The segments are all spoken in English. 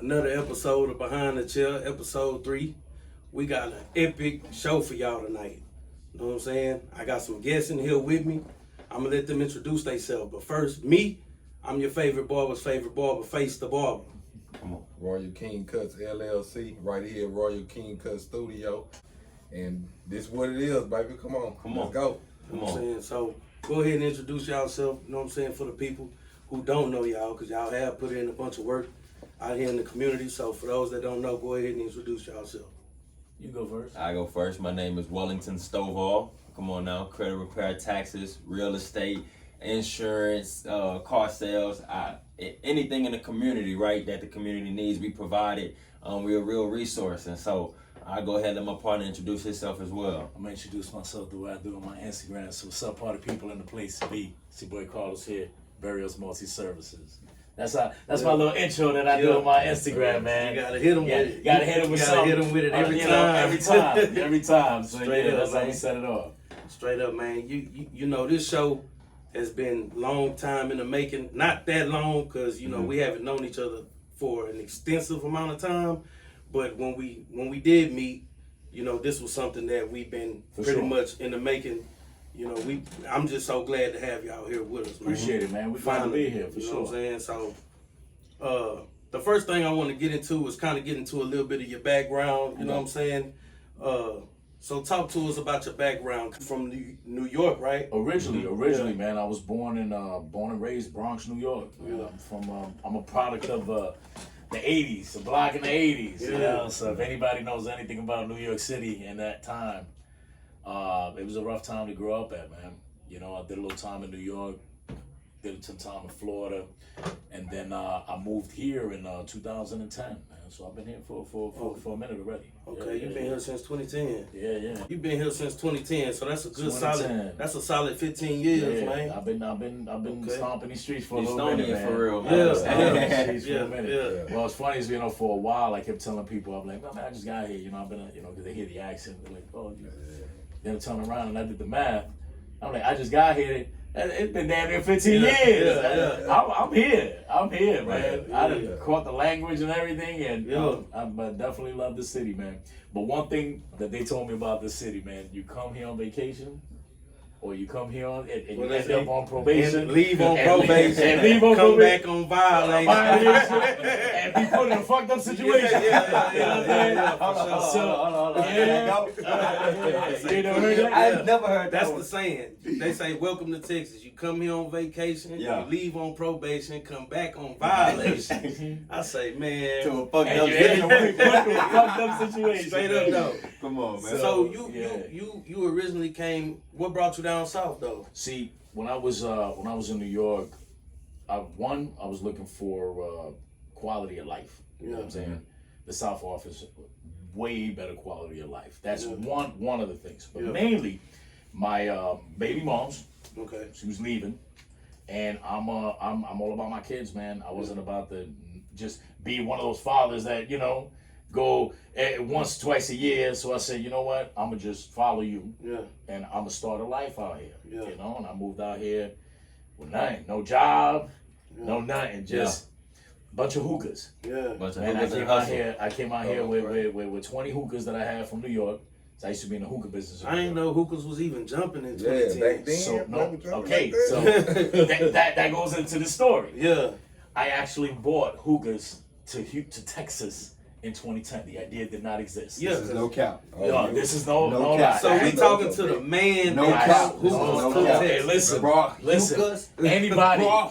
Another episode of Behind the Chair, episode 3. We got an epic show for y'all tonight. You know what I'm saying? I got some guests in here with me. I'm gonna let them introduce themselves. But first, me, I'm your favorite barber, Face the Barber. Come on. Royal King Cuts LLC, right here at Royal King Cuts Studio. And this what it is, baby. Come on. Let's go. You know what I'm saying? So go ahead and introduce yourself, you know what I'm saying, for the people who don't know y'all, because y'all have put in a bunch of work out here in the community. So for those that don't know, go ahead and introduce yourself. You go first. I go first. My name is Wellington Stovall. Come on now. Credit repair, taxes, real estate, insurance, car sales, anything in the community, right, that the community needs, we provide it. We're a real resource. And so I go ahead and let my partner introduce himself as well. I'm going to introduce myself the way I do on my Instagram. So what's up, party people in the place to be? It's your boy Carlos here, Berrios Multi-services. That's my little intro that I do on my Instagram, man. You gotta hit them with it. You gotta hit them with something. Hit them with it every time. Every time. So Straight up, that's how man. we set it off. Straight up, man. You know, this show has been long time in the making. Not that long, because you know we haven't known each other for an extensive amount of time. But when we did meet, you know, this was something that we've been pretty much in the making. You know, I'm just so glad to have y'all here with us, man. Appreciate it, man. We finally be here for you sure. know what I'm saying? So, the first thing I want to get into is kind of get into a little bit of your background. You know what I'm saying? So talk to us about your background. From New York, right? Originally, man, I was born and raised Bronx, New York. Yeah. I'm a product of the 80s, the block in the 80s. Yeah. You know? So if anybody knows anything about New York City in that time, it was a rough time to grow up at, man. You know, I did a little time in New York, did some time in Florida, and then I moved here in 2010, man. So I've been here for a minute already. Okay, you've been here since 2010. Yeah. You've been here since 2010, so that's a good 2010. That's a solid 15 years, man. I've been stomping these streets for a He's little minute, man. for real. I've been stomping these streets for a minute. Yeah. Well, it's funny is, you know, for a while I kept telling people, I'm like, well, man, I just got here, you know, I've been, you know, because they hear the accent, they're like, oh, then I turn around and I did the math. I'm like, I just got here. It's been damn near 15 years. I'm here, man. I done caught the language and everything, and I definitely love the city, man. But one thing that they told me about this city, man, you come here on vacation, or you come here and you end up on probation. And leave on probation. And leave on come probation. back on violation. And be put in a fucked up situation. You know what I'm saying? You never heard that? I've never heard that. That's the saying. They say, welcome to Texas. You come here on vacation, you leave on probation, come back on violation. I say, man. To a fucked up situation. Straight up, though. Come on, man. So you originally came, what brought you down south, though? See, when I was in New York, I was looking for quality of life. You know what I'm saying? The South offers way better quality of life. That's one of the things. But mainly, my baby mom's. Okay. She was leaving, and I'm all about my kids, man. I wasn't about to just be one of those fathers that, you know, go once, twice a year. So I said, you know what? I'm gonna just follow you. Yeah. And I'm gonna start a life out here. Yeah. You know, and I moved out here with nothing, no job, no nothing, just a bunch of hookahs. Yeah. And I came out here with 20 hookahs that I had from New York. So I used to be in the hookah business. I ain't know hookahs was even jumping in 2010. back then. So that goes into the story. Yeah. I actually bought hookahs to Texas in 2010. The idea did not exist. Yeah. This is no cap. No, this is no cap. lie. So we talking to the man No that cap. hookahs No to cap. Texas. Hey, listen. Anybody? Y'all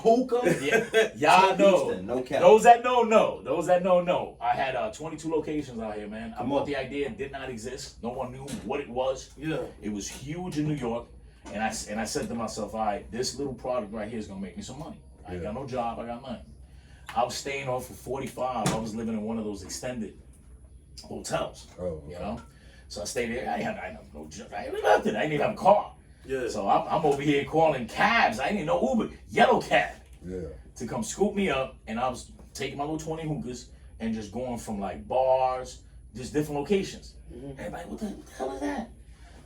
know. Houston, no cap. Those that know. Those that know. I had 22 locations out here, man. I bought the idea. It did not exist. No one knew what it was. Yeah. It was huge in New York, and I said to myself, all right, this little product right here is gonna make me some money. I ain't got no job. I got nothing. I was staying off for 45. I was living in one of those extended hotels. You know, so I stayed there. I didn't have no job. I had nothing. I didn't even have a car. Yeah. So I'm over here calling cabs. I didn't even know Uber, yellow cab, to come scoop me up. And I was taking my little 20 hookahs and just going from like bars, just different locations. Everybody, what the hell is that?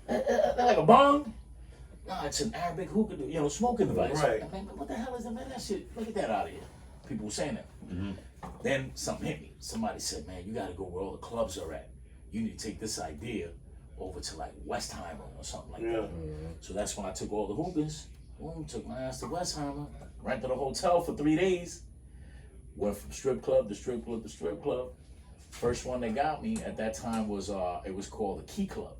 That like a bong? No, it's an Arabic hookah, you know, smoking device. Right. I'm like, what the hell is that, man? That shit, look at that out of here. People were saying that. Then something hit me. Somebody said, man, you gotta go where all the clubs are at. You need to take this idea over to like Westheimer or something like that. So that's when I took all the hookahs, boom, took my ass to Westheimer, rented a hotel for 3 days, went from strip club to strip club to strip club. First one they got me at that time was, it was called the Key Club.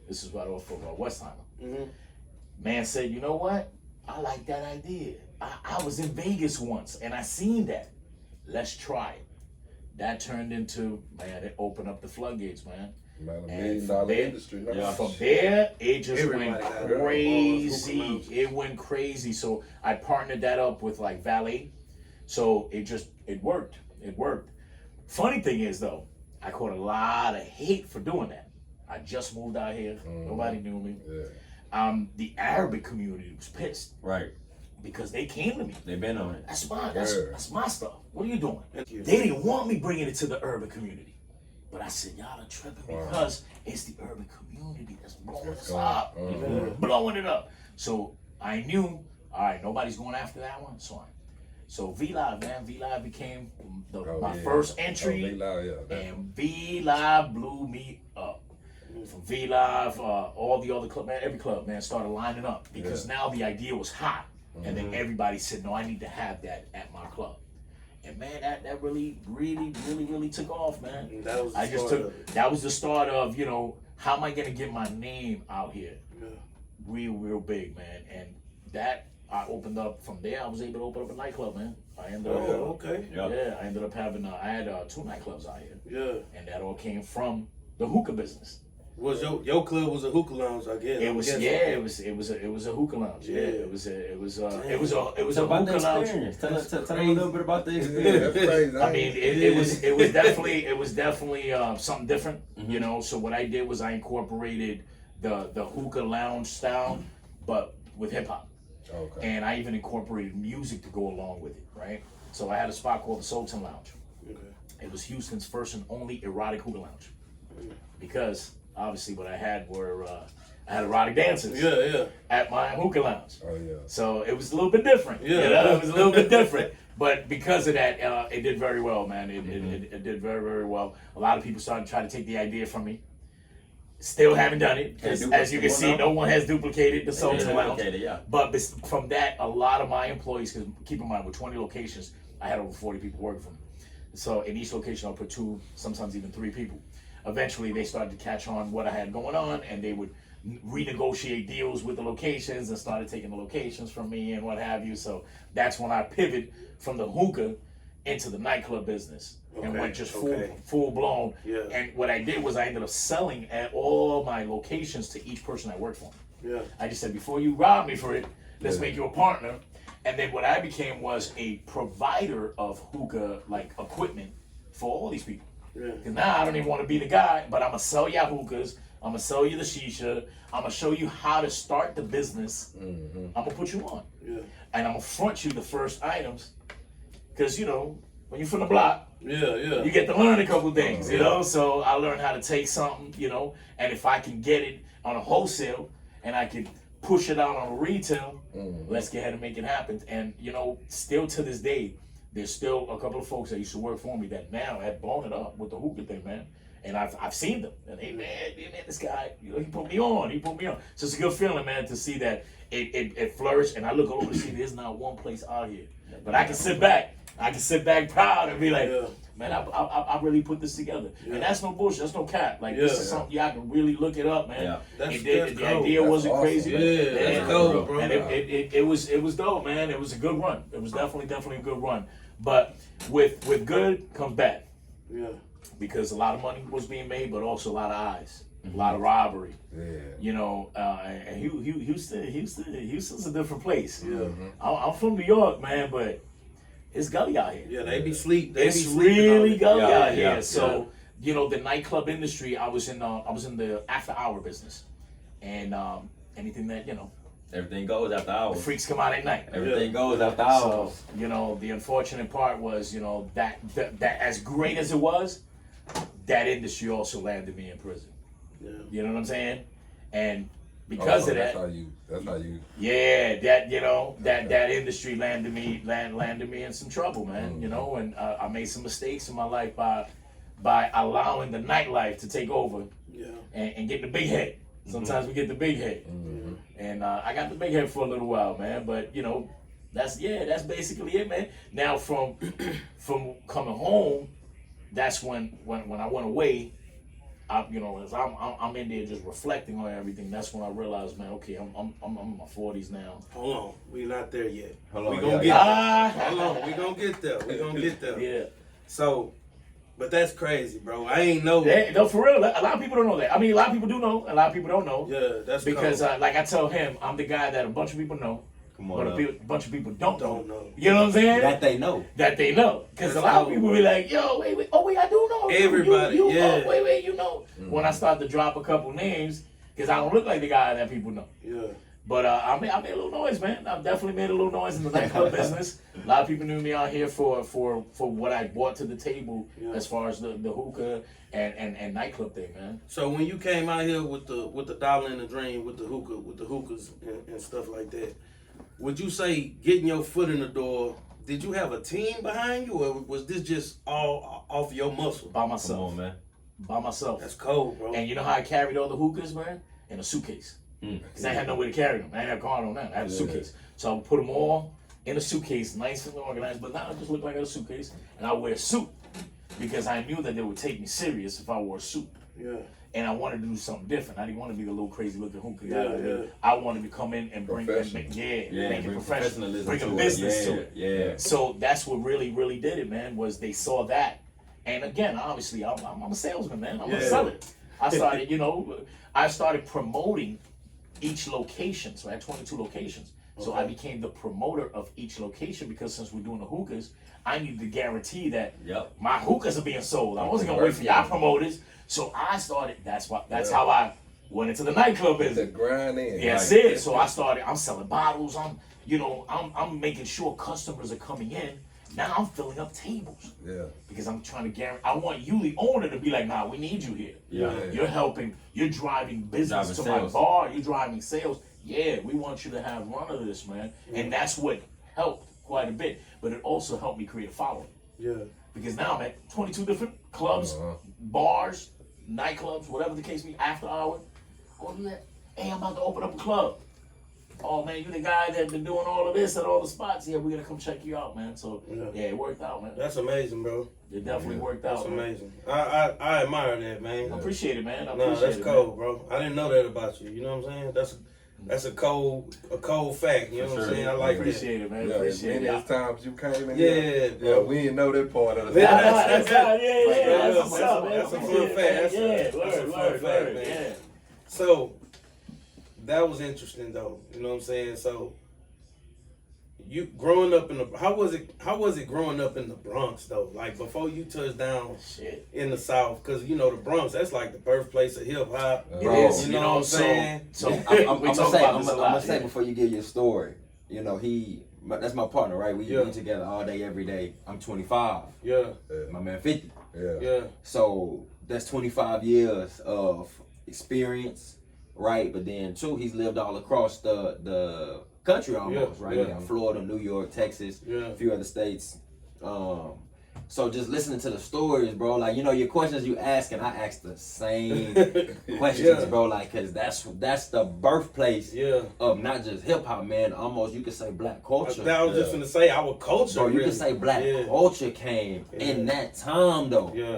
This is right off of Westheimer. Man said, you know what? I like that idea. I was in Vegas once and I seen that. Let's try it. That turned into, man, it opened up the floodgates, man. Man, $1 And million from there- industry. Now. From there, it just Everybody went got it. crazy. It went crazy. So I partnered that up with like Valet. So it worked. It worked. Funny thing is though, I caught a lot of hate for doing that. I just moved out here. Nobody knew me. The Arabic community was pissed Right. because they came to me. They've been on it. That's my stuff. What are you doing? Thank you. They didn't want me bringing it to the urban community. But I said, y'all are tripping because it's the urban community that's blowing us up. Blowing it up. So I knew, all right, nobody's going after that one. So V-Live, man. V-Live became my first entry. And V-Live blew me up. From V-Live, all the other club, man, every club, man, started lining up because now the idea was hot. And then everybody said, no, I need to have that at my club. And man, that really took off, man. That was the That was the start of, you know, how am I gonna get my name out here? Real big, man. And that I opened up from there. I was able to open up a nightclub, man. I ended up I ended up having I had 2 nightclubs out here. Yeah. And that all came from the hookah business. Was your club was a hookah lounge, I guess? It was it was a hookah lounge. Yeah, it was a About hookah the lounge. experience. Tell us a little bit about the experience. That's crazy. I mean, it was definitely something different, you know. So what I did was I incorporated the hookah lounge style, but with hip hop, and I even incorporated music to go along with it, right? So I had a spot called the Sultan Lounge. It was Houston's first and only erotic hookah lounge, because obviously what I had were I had erotic dancers at my hookah lounge. So it was a little bit different. You know? It was a little bit different. But because of that, it did very well, man. It did very well. A lot of people started to try to take the idea from me. Still haven't done it. As you can see, no one has duplicated the Sultan Lounge. But from that, a lot of my employees, because keep in mind, with 20 locations, I had over 40 people working for me. So in each location, I'll put 2, sometimes even 3 people. Eventually, they started to catch on what I had going on, and they would renegotiate deals with the locations and started taking the locations from me and what have you. So that's when I pivoted from the hookah into the nightclub business and went just full blown. And what I did was I ended up selling at all my locations to each person that worked for me. I just said, before you rob me for it, let's make you a partner. And then what I became was a provider of hookah like equipment for all these people. Because now I don't even want to be the guy, but I'm going to sell you hookahs. I'm going to sell you the shisha. I'm going to show you how to start the business. I'm going to put you on. And I'm going to front you the first items. Because, you know, when you're from the block, you get to learn a couple things, you know? So I learned how to take something, you know, and if I can get it on a wholesale and I can push it out on a retail, let's get ahead and make it happen. And, you know, still to this day, there's still a couple of folks that used to work for me that now have blown it up with the hookah thing, man. And I've seen them. And hey, man, this guy, you know, he put me on. So it's a good feeling, man, to see that it flourished. And I look over to see there's not one place out here. But I can sit back. Proud and be like, man, I really put this together. And that's no bullshit. That's no cap. Like, this is something y'all can really look it up, man. The idea wasn't awesome. crazy. That's dope, bro. And it was dope, man. It was a good run. It was definitely a good run. But with good comes bad. Because a lot of money was being made, but also a lot of eyes. A lot of robbery. You know, and Houston's a different place. I'm from New York, man, but it's gully out here. They be sleep. It's really gully out here. So, you know, the nightclub industry, I was in the after hour business. And anything that, you know, Everything goes after hours. freaks come out at night. Everything goes after hours. So, you know, the unfortunate part was, you know, that as great as it was, that industry also landed me in prison. You know what I'm saying? And because of That's that. how you. Yeah, that that industry landed me in some trouble, man. And I made some mistakes in my life by allowing the nightlife to take over and get the big head. Sometimes we get the big head, and I got the big head for a little while, man. But that's basically it, man. Now from coming home, that's when I went away. As I'm in there just reflecting on everything. That's when I realized, man, okay, I'm in my 40s now. Hold on, we not there yet. Hold on, we gonna get there. Hold on, we gonna get there. We gonna get there. Yeah. So, but that's crazy, bro. I ain't know. No, for real. A lot of people don't know that. I mean, a lot of people do know. A lot of people don't know. Yeah, that's because, cold. like I tell him, I'm the guy that a bunch of people know. Come on, But a bunch of people don't know. know. You know what I'm saying? that they know. That they know. Because a lot of people be like, yo, wait, oh, wait, I do know. Everybody, you, yeah. Oh, wait, you know. When I start to drop a couple names, because I don't look like the guy that people know. Yeah. But I made a little noise, man. I've definitely made a little noise in the nightclub business. A lot of people knew me out here for what I brought to the table as far as the hookah and nightclub thing, man. So when you came out here with the dollar and the dream, with the hookahs and stuff like that, would you say getting your foot in the door, did you have a team behind you, or was this just all off your muscle? By myself. Come on, man. By myself. That's cold, bro. And you know how I carried all the hookahs, man? In a suitcase. Because I had no way to carry them. I didn't have a car on that. I had a suitcase. So I would put them all in a suitcase, nice and organized. But now I just look like I had a suitcase. And I wear a suit because I knew that they would take me serious if I wore a suit. Yeah. And I wanted to do something different. I didn't want to be the little crazy looking hookah guy. Yeah. I wanted to come in and bring make it professional, bring a business to it. Yeah. So that's what really, really did it, man. Was they saw that, and again, obviously, I'm a salesman, man. I'm a seller. I started promoting each location. So I had 22 locations. So I became the promoter of each location because since we're doing the hookahs, I needed to guarantee that my hookahs are being sold. I wasn't gonna wait for y'all promoters. So I started. That's how I went into the nightclub business. The grind in. Yeah, that's it. So I started. I'm selling bottles. I'm making sure customers are coming in. Now I'm filling up tables. Yeah. Because I'm trying to guarantee. I want you, the owner, to be like, nah, we need you here. Yeah. You're helping. You're driving business to my bar. You're driving sales. Yeah, we want you to have run of this, man. And that's what helped quite a bit. But it also helped me create a following. Yeah. Because now I'm at 22 different clubs, bars, nightclubs, whatever the case be, after hour. Go do that. Hey, I'm about to open up a club. Oh man, you the guy that been doing all of this at all the spots. Yeah, we're gonna come check you out, man. So yeah, it worked out, man. That's amazing, bro. It definitely worked out. That's amazing. I admire that, man. I appreciate it, man. That's cold, bro. I didn't know that about you. You know what I'm saying? That's a cold fact. You know what I'm saying? I like that. Appreciate it, man. Appreciate it. Many times you came in here. Yeah, we didn't know that part of the That's That's a fun fact. That's a fun fact, man. Yeah. So that was interesting, though. You know what I'm saying? So you growing up how was it growing up in the Bronx, though? Like before you touched down in the South, because the Bronx, that's like the birthplace of hip hop. It is. You know what I'm saying? So I'm gonna say before you give your story, that's my partner, right? We together all day, every day. I'm 25. Yeah. My man 50. Yeah. So that's 25 years of experience, right? But then too, he's lived all across the country almost, right? Yeah. Florida, New York, Texas, a few other states. So just listening to the stories, bro, like, your questions you ask, and I ask the same questions, bro, like, cause that's the birthplace of not just hip hop, man. Almost you could say black culture. I was just gonna say our culture. Bro, you could say black culture came in that time, though. Yeah.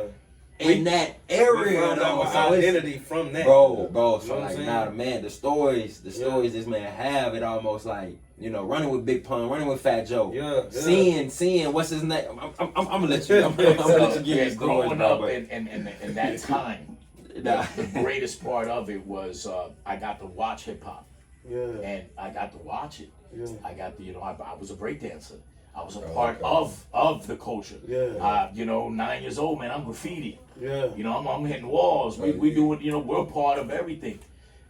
In that area, though. Our identity from that, bro. So like, man, the stories this man have, it almost like, running with Big Pun, running with Fat Joe, seeing what's his name. I'm gonna let you. I'm gonna let you get his stories, growing up in that time. The greatest part of it was I got to watch hip hop, and I got to watch it. I got the I was a breakdancer. I was a part of the culture. 9 years old, man. I'm graffiti. I'm hitting walls. We doing. We're part of everything.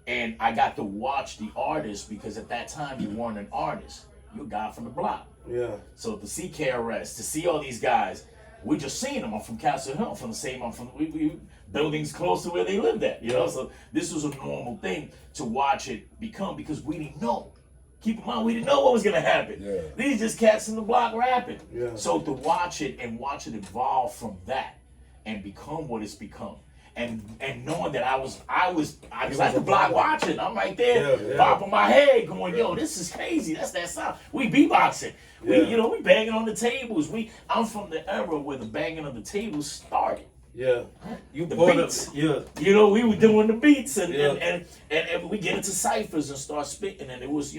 And I got to watch the artists because at that time you weren't an artist. You're a guy from the block. Yeah. So to see KRS, to see all these guys, We just seen them. I'm from Castle Hill, from the same. I'm from we buildings close to where they lived at. You know, so this was a normal thing to watch it become because we didn't know. Keep in mind, we didn't know what was gonna happen. Yeah. These just cats in the block rapping. Yeah. So to watch it evolve from that and become what it's become. And knowing that I was at the block watching. I'm right there, bopping my head, going, "Yo, this is crazy. That's that sound." We beatboxing. We banging on the tables. I'm from the era where the banging of the tables started. Yeah, you The brought beats. up. Yeah, You know, we were doing the beats and we get into ciphers and start spitting, and it was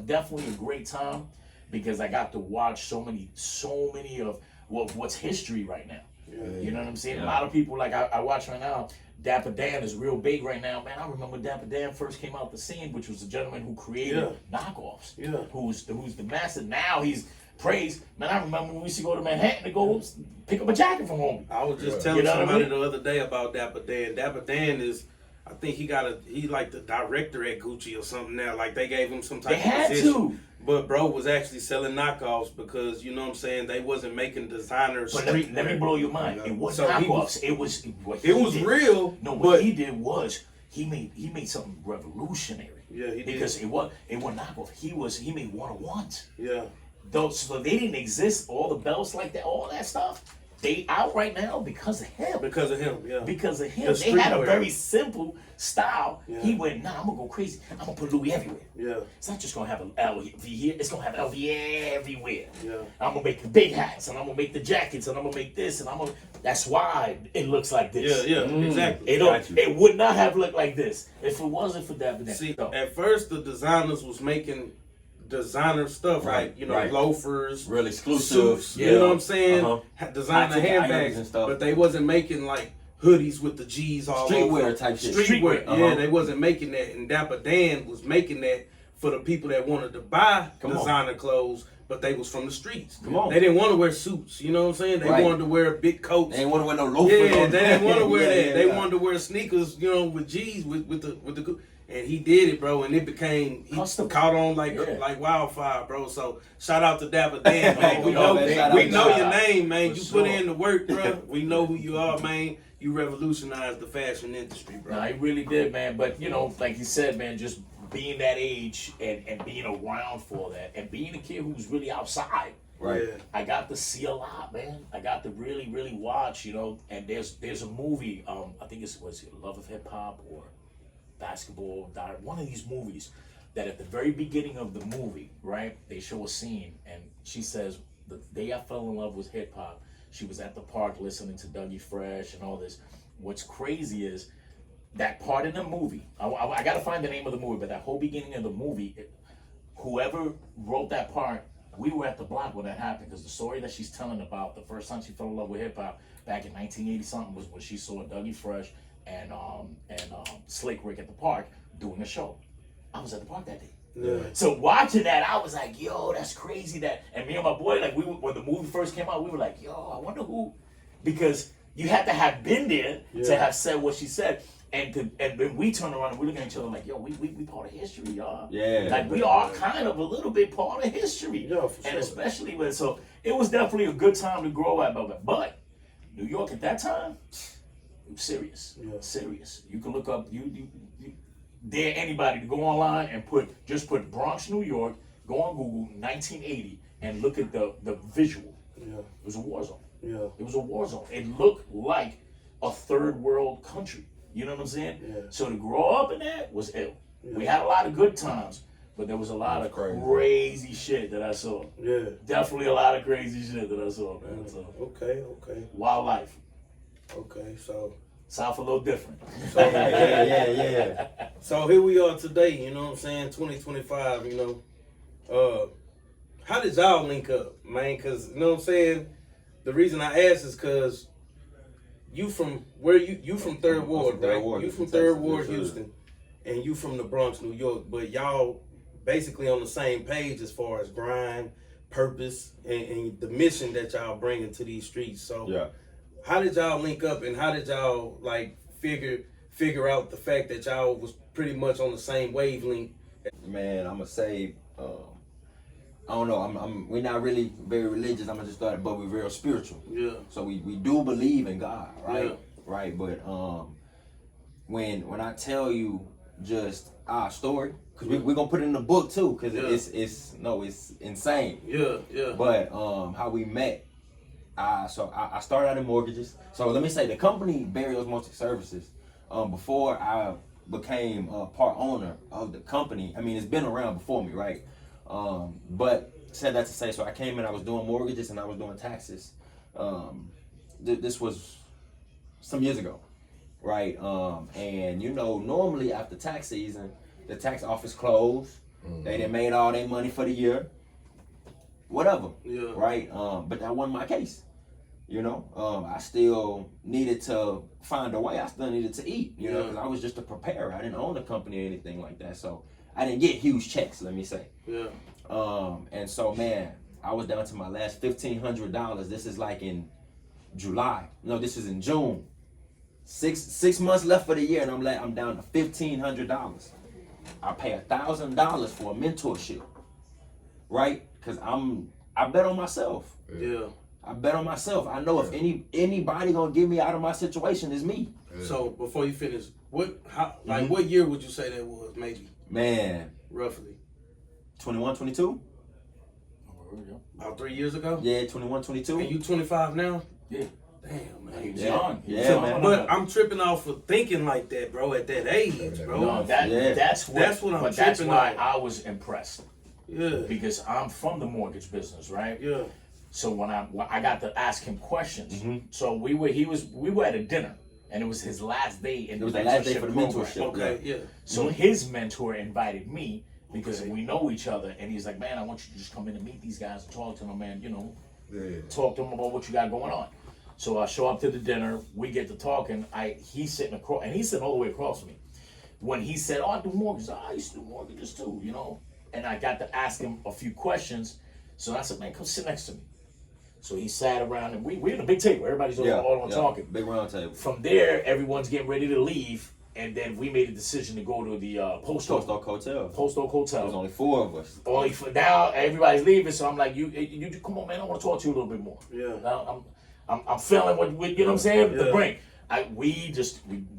definitely a great time because I got to watch so many of what's history right now. You know what I'm saying? Yeah. A lot of people, like I watch right now, Dapper Dan is real big right now. Man, I remember Dapper Dan first came out the scene, which was the gentleman who created knockoffs. Yeah. Who's the master. Now he's praised. Man, I remember when we used to go to Manhattan to go pick up a jacket from home. I was just Yeah. telling You know what I somebody mean? the other day about Dapper Dan. Dapper Dan is, I think he like the director at Gucci or something now. Like they gave him some type They of had position. to. But bro was actually selling knockoffs because you know what I'm saying, they wasn't making designer But let street. me blow your mind. It wasn't So he knockoffs. It was what It he was did. real. No, what but he did was he made something revolutionary. Yeah, he did. Because it wasn't knockoff. He made one-on-ones. yeah, Those, so they didn't exist. All the belts like that, all that stuff, they out right now because of him. because of him. Yeah, Because of him, The they had a streetwear. very simple style. Yeah. He went, "Nah, I'm gonna go crazy. I'm gonna put Louis everywhere. yeah, It's not just gonna have an LV here. It's gonna have LV everywhere. yeah. I'm gonna make the big hats, and I'm gonna make the jackets, and I'm gonna make this, and I'm gonna." That's why it looks like this. Yeah, exactly. It would not have looked like this if it wasn't for Dapper Dan. See, So, at first the designers was making designer stuff Right, like right. loafers, Real exclusive. suits. You know what I'm saying? Uh-huh. Designer High-tech items handbags, and stuff. but they wasn't making like hoodies with the G's all Streetwear over. type shit. Streetwear. Uh-huh. Yeah, they wasn't making that, and Dapper Dan was making that for the people that wanted to buy Come on. designer clothes, but they was from the streets. Come on. They didn't want to wear suits. You know what I'm saying? They Right. wanted to wear big coats. They ain't want to wear no loafers. Yeah, on they didn't want to wear Yeah, that. yeah, They yeah. wanted to wear sneakers, you know, with G's with the and he did it, bro, and it became he Custom. caught on like wildfire, bro. So shout out to Dapper Dan, man. We Oh, know man, shout we out, know shout your out. name, man. For You sure. put in the work, bro. We know who you are, man. You revolutionized the fashion industry, bro. nah, he really did, man. But you know, like you said, man, just being that age and being around for that, and being a kid who was really outside. Right. Yeah. I got to see a lot, man. I got to really, really watch, you know. And there's a movie, I think was it Love of Hip Hop or Basketball, one of these movies that at the very beginning of the movie, right, they show a scene and she says, "The day I fell in love with hip hop, she was at the park listening to Dougie Fresh and all this." What's crazy is that part in the movie, I gotta find the name of the movie, but that whole beginning of the movie, whoever wrote that part, we were at the block when that happened, because the story that she's telling about the first time she fell in love with hip hop back in 1980 something was when she saw Dougie Fresh and Slick Rick at the park doing a show. I was at the park that day. Yeah. So watching that, I was like, "Yo, that's crazy!" That, and me and my boy, like, when the movie first came out, we were like, "Yo, I wonder who," because you had to have been there to have said what she said. And then we turn around and we look at each other like, "Yo, we part of history, y'all." Yeah. Like, we are kind of a little bit part of history. Yeah, for And sure. especially when, so it was definitely a good time to grow up. But New York at that time, it was serious. Yeah. Serious. You can look up, you dare anybody to go online and put Bronx, New York, go on Google, 1980, and look at the visual. Yeah. It was a war zone. Yeah. It was a war zone. It looked like a third world country. You know what I'm saying? Yeah. So to grow up in that was ill. We had a lot of good times, but there was a lot of crazy shit that I saw. Yeah. Definitely a lot of crazy shit that I saw, man. So, Okay. wildlife. Okay. So South a little different. Yeah. So here we are today, you know what I'm saying, 2025, you know. How did y'all link up, man? Because, you know what I'm saying, the reason I ask is because you from, where you from 3rd Ward, from 3rd right? Ward, You from Texas, 3rd Ward, yes, sir. Houston, and you from the Bronx, New York, but y'all basically on the same page as far as grind, purpose, and the mission that y'all bringing to these streets. So Yeah. how did y'all link up, and how did y'all like figure out the fact that y'all was pretty much on the same wavelength? Man, I'm gonna say I don't know. We're not really very religious. I'm gonna just start, but we're real spiritual. Yeah. So we do believe in God, right? Yeah. Right. But when I tell you just our story, because we're gonna put it in the book too, because it's insane. Yeah. Yeah. But how we met. So I started out in mortgages. So let me say the company Berrios Multi-services. Before I became a part owner of the company, I mean it's been around before me, right? But said that to say, so I came in, I was doing mortgages and I was doing taxes. This was some years ago, right? And you know, normally after tax season, the tax office closed. They done made all their money for the year. Whatever, right? But that wasn't my case. You know, I still needed to find a way. I still needed to eat, you know, because I was just a preparer. I didn't own a company or anything like that. So I didn't get huge checks, let me say. Yeah. And so, man, I was down to my last $1,500. This is like in July. No, this is in June. Six months left for the year, and I'm down to $1,500. I pay $1,000 for a mentorship, right? Because I bet on myself. Yeah. I bet on myself. I know if anybody gonna get me out of my situation is me. So before you finish, what year would you say that was, maybe? Man, Roughly. 21, 22? About 3 years ago? Yeah, 21, 22. And you 25 now? Yeah. Damn, man. He was Yeah. young. He was Yeah, young. man. But I'm tripping off for thinking like that, bro, at that age, bro. No, that's what I'm but that's tripping why on. I was impressed. Yeah. Because I'm from the mortgage business, right? Yeah. So when I got to ask him questions. Mm-hmm. So we were at a dinner, and it was his last day in It the was the last day mentorship for the program. mentorship. Okay, yeah. So his mentor invited me because Okay. we know each other, and he's like, man, I want you to just come in and meet these guys and talk to them, man. You know, Yeah. talk to them about what you got going on. So I show up to the dinner, we get to talking. He's sitting across, and he's sitting all the way across from me. When he said, "Oh, I do mortgages," I used to do mortgages too, you know. And I got to ask him a few questions. So I said, "Man, come sit next to me." So he sat around, and we're in a big table. Everybody's all on talking. Big round table. From there, everyone's getting ready to leave, and then we made a decision to go to the Post Oak Hotel. Post Oak Hotel. There was only 4 of us. Only for now, everybody's leaving, so I'm like, you come on, man, I want to talk to you a little bit more. Yeah. Now, I'm feeling what you know what I'm saying? Yeah. The brain. We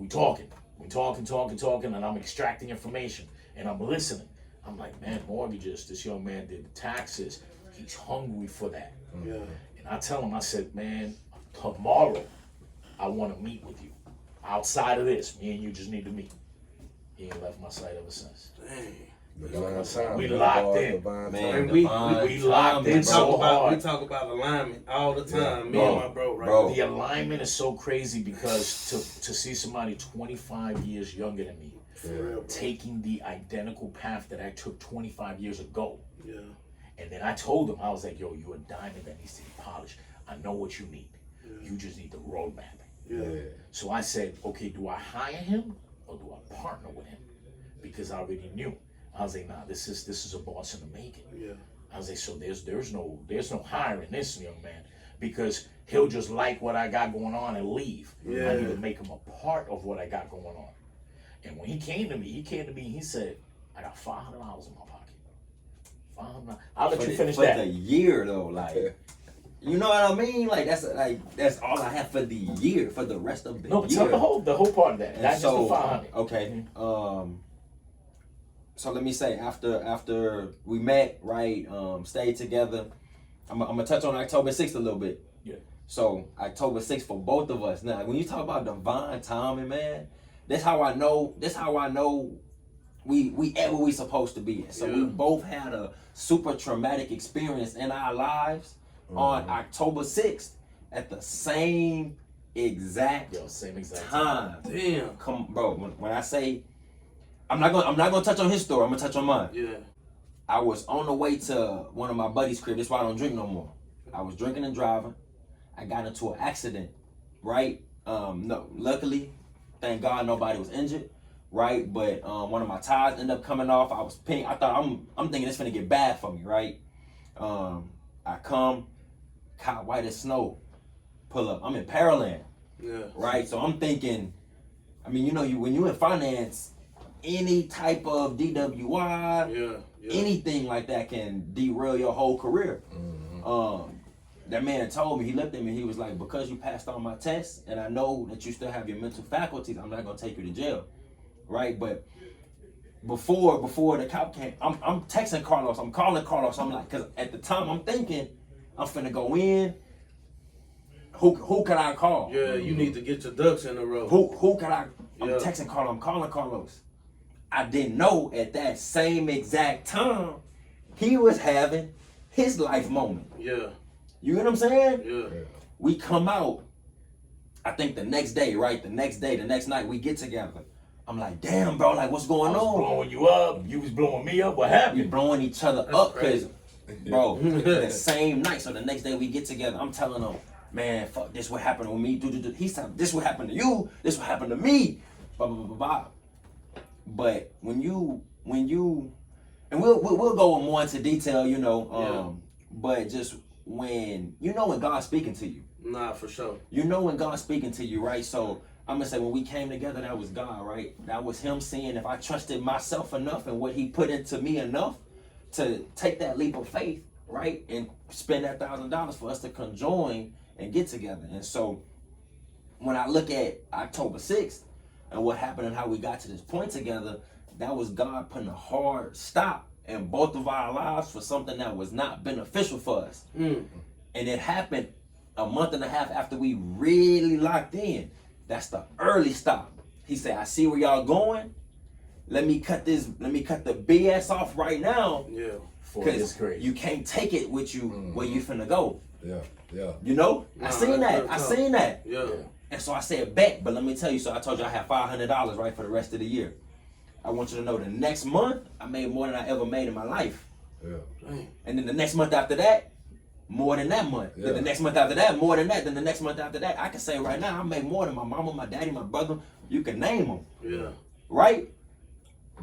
talking, and I'm extracting information, and I'm listening. I'm like, man, mortgages. This young man did the taxes. He's hungry for that. Yeah. And I tell him, I said, man, tomorrow I want to meet with you. Outside of this, me and you just need to meet. He ain't left my side ever since. Dang. Divine time. We Divine locked God, in. divine Man, time. And we locked in so hard. We talk about alignment all the time. Me Bro, and my bro, right? bro. The alignment is so crazy because to see somebody 25 years younger than me For real, bro. taking the identical path that I took 25 years ago. Yeah. And then I told him, I was like, yo, you're a diamond that needs to be polished. I know what you need. You just need the roadmap. Yeah. So I said, okay, do I hire him or do I partner with him? Because I already knew. I was like, nah, this is a boss in the making. Yeah. I was like, so there's no hiring this young man because he'll just like what I got going on and leave. Yeah. I need to make him a part of what I got going on. And when he came to me, he said, I got $500 in my pocket. $500. I'll let you finish for that. the year though, like, you know what I mean? Like that's all I have for the year, for the rest of the No, but year. tell the whole part of that. And Not so, just the 500. okay. So let me say after we met, right? Stayed together. I'm gonna touch on October 6th a little bit. Yeah. So October 6th for both of us. Now, when you talk about divine timing, man, that's how I know we at where we supposed to be. So we both had a super traumatic experience in our lives on October 6th at the same exact time. Damn. Come, bro. When I say I'm not gonna touch on his story, I'm gonna touch on mine. Yeah. I was on the way to one of my buddies' crib. That's why I don't drink no more. I was drinking and driving. I got into an accident, right? No, luckily, thank God nobody was injured, right? But one of my tires ended up coming off. I was pinning. I thought I'm thinking it's gonna get bad for me, right? I come, caught white as snow, pull up. I'm in Pearland, Yeah. right? So I'm thinking, I mean, you know, when you in finance, any type of DWI, anything like that can derail your whole career. That man told me, he looked at me, he was like, because you passed all my tests and I know that you still have your mental faculties, I'm not gonna take you to jail, right? But before the cop came, I'm texting Carlos, I'm calling Carlos, I'm like, cause at the time I'm thinking, I'm finna go in, who can I call? Yeah, you need to get your ducks in a row. Who can I'm texting Carlos, I'm calling Carlos. I didn't know at that same exact time, he was having his life moment. Yeah. You know what I'm saying? Yeah. We come out, I think the next day, right? The next night we get together. I'm like, damn, bro, like what's going I was on? blowing you up, you was blowing me up, what happened? We blowing each other up, cause, bro, the same night. So the next day we get together, I'm telling him, man, fuck, this what happened with me. He's telling, this what happened to you, this what happened to me. Blah, blah, blah, blah. But when you, and we'll go more into detail, you know, but just when God's speaking to you. Nah, for sure. You know when God's speaking to you, right? So I'm gonna say when we came together, that was God, right? That was him seeing if I trusted myself enough and what he put into me enough to take that leap of faith, right? And spend that $1,000 for us to conjoin and get together. And so when I look at October 6th and what happened and how we got to this point together, that was God putting a hard stop in both of our lives for something that was not beneficial for us. And it happened a month and a half after we really locked in. That's the early stop. He said, I see where y'all going. Let me cut the BS off right now. Yeah. Because you can't take it with you where you finna go. Yeah. You know? Nah, I seen that. Yeah. And so I said, bet, but let me tell you, so I told you I had $500, right, for the rest of the year. I want you to know the next month, I made more than I ever made in my life. Yeah. And then the next month after that, more than that month. Yeah. Then the next month after that, more than that. Then the next month after that, I can say right now, I make more than my mama, my daddy, my brother. You can name them. Yeah. Right?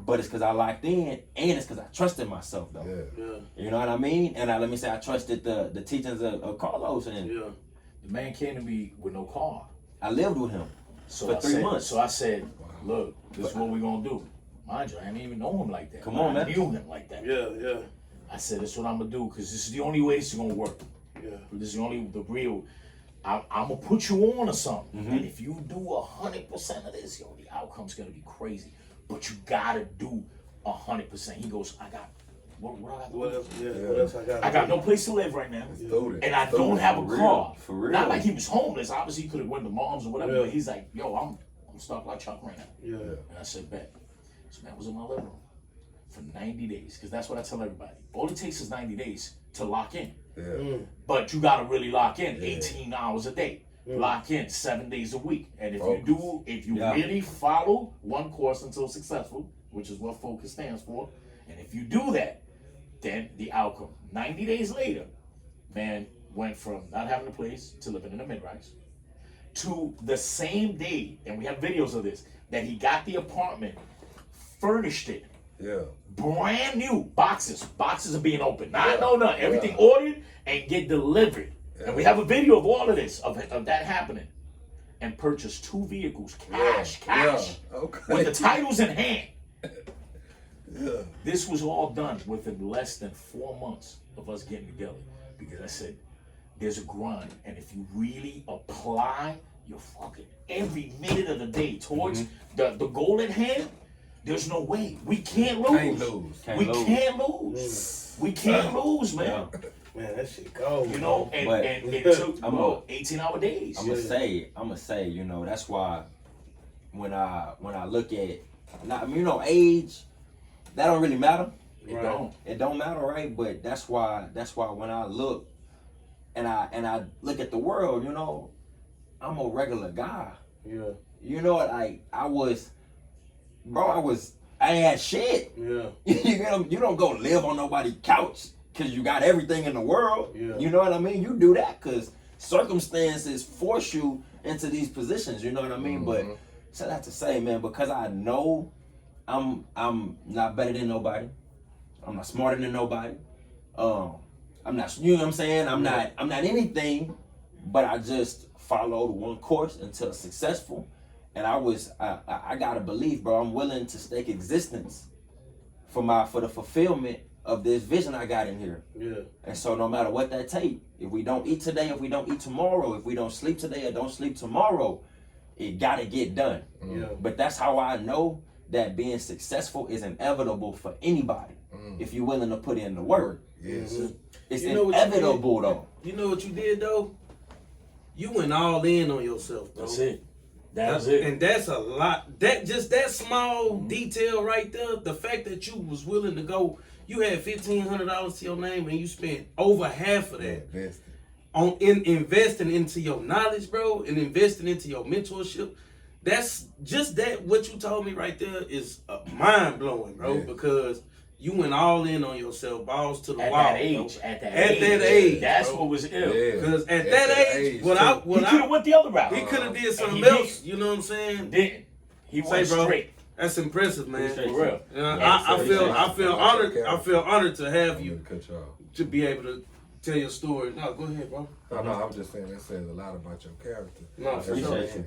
But it's because I locked in, and it's because I trusted myself, though. Yeah. You know what I mean? And let me say, I trusted the teachings of Carlos. And Yeah. The man came to me with no car. I lived with him for 3 months. So I said, look, this is what we're going to do. Mind you, I didn't even know him like that. Come on, man. I knew him like that. Yeah. I said, this is what I'm going to do, because this is the only way this is going to work. Yeah. This is the real. I'm going to put you on or something. And if you do 100% of this, the outcome's going to be crazy. But you got to do 100%. He goes, I got, what I got to do? What else? Yeah. What else I got? I got no place to live right now. Student. And I don't have a car. For real. Not like he was homeless. Obviously, he could have went to mom's or whatever. Yeah. But he's like, yo, I'm stuck like Chuck right now. Yeah. And I said, bet. This man was in my living room for 90 days. Because that's what I tell everybody. All it takes is 90 days to lock in. Yeah. But you got to really lock in 18 hours a day. Lock in 7 days a week. And if you really follow one course until successful, which is what FOCUS stands for, and if you do that, then the outcome. 90 days later, man went from not having a place to living in a mid-rise to the same day, and we have videos of this, that he got the apartment, furnished it, brand new boxes are being opened. None. Everything ordered and get delivered. And we have a video of all of this, of that happening. And purchased 2 vehicles, cash, Okay. with the titles in hand. This was all done within less than 4 months of us getting together. Because I said, there's a grind. And if you really apply your fucking every minute of the day towards the goal at hand, there's no way. We can't lose. We can't lose, man. Man, that shit cold. You know, and it took 18-hour days. I'm gonna say, you know, that's why when I look at, age, that don't really matter. It don't matter, right? But that's why when I look and I look at the world, you know, I'm a regular guy. Yeah. You know what? I ain't had shit. Yeah. You don't go live on nobody's couch because you got everything in the world. Yeah. You know what I mean? You do that because circumstances force you into these positions. You know what I mean? But so that to say, man, because I know I'm not better than nobody. I'm not smarter than nobody. I'm not, you know what I'm saying? I'm not anything, but I just followed one course until successful. And I gotta believe, bro, I'm willing to stake existence for the fulfillment of this vision I got in here. Yeah. And so no matter what that take, if we don't eat today, if we don't eat tomorrow, if we don't sleep today or don't sleep tomorrow, it gotta get done. Yeah. But that's how I know that being successful is inevitable for anybody if you're willing to put in the work. Yes. It's You know what you inevitable though. You know what you did though? You went all in on yourself, bro. That's it. That's it. And that's a lot. That small detail right there, the fact that you was willing to go, you had $1,500 to your name and you spent over half of that Invested. on investing into your knowledge, bro, and investing into your mentorship. That's just that. What you told me right there is mind blowing, bro. Yeah. Because you went all in on yourself, balls to the At wall. that age, bro. at that that age, age, that's bro. what was ill. Yeah. Because at that age, He could have went the other route. he could have did something he else. You know what I'm saying? Didn't. He went bro. straight. That's impressive, man. For real. I feel honored. I feel honored to have I'm you gonna cut you off. to be able to tell your story. No, go ahead, bro. No, I'm just saying that says a lot about your character. No, for sure. Appreciate you.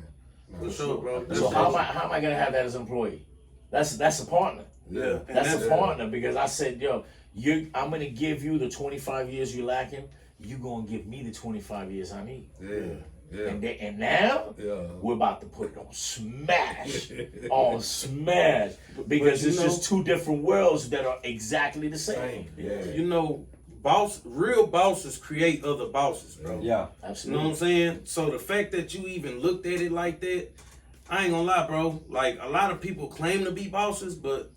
For sure, bro. So how am I gonna have that as an employee? That's a partner. Yeah. That's a partner because I said, yo, I'm gonna give you the 25 years you're lacking. You gonna give me the 25 years I need. Yeah. Yeah. And now we're about to put it on smash, because it's just two different worlds that are exactly the same. Yeah. You know, real bosses create other bosses, bro. Yeah. You know Absolutely. what I'm saying? So the fact that you even looked at it like that, I ain't gonna lie, bro. Like, a lot of people claim to be bosses, but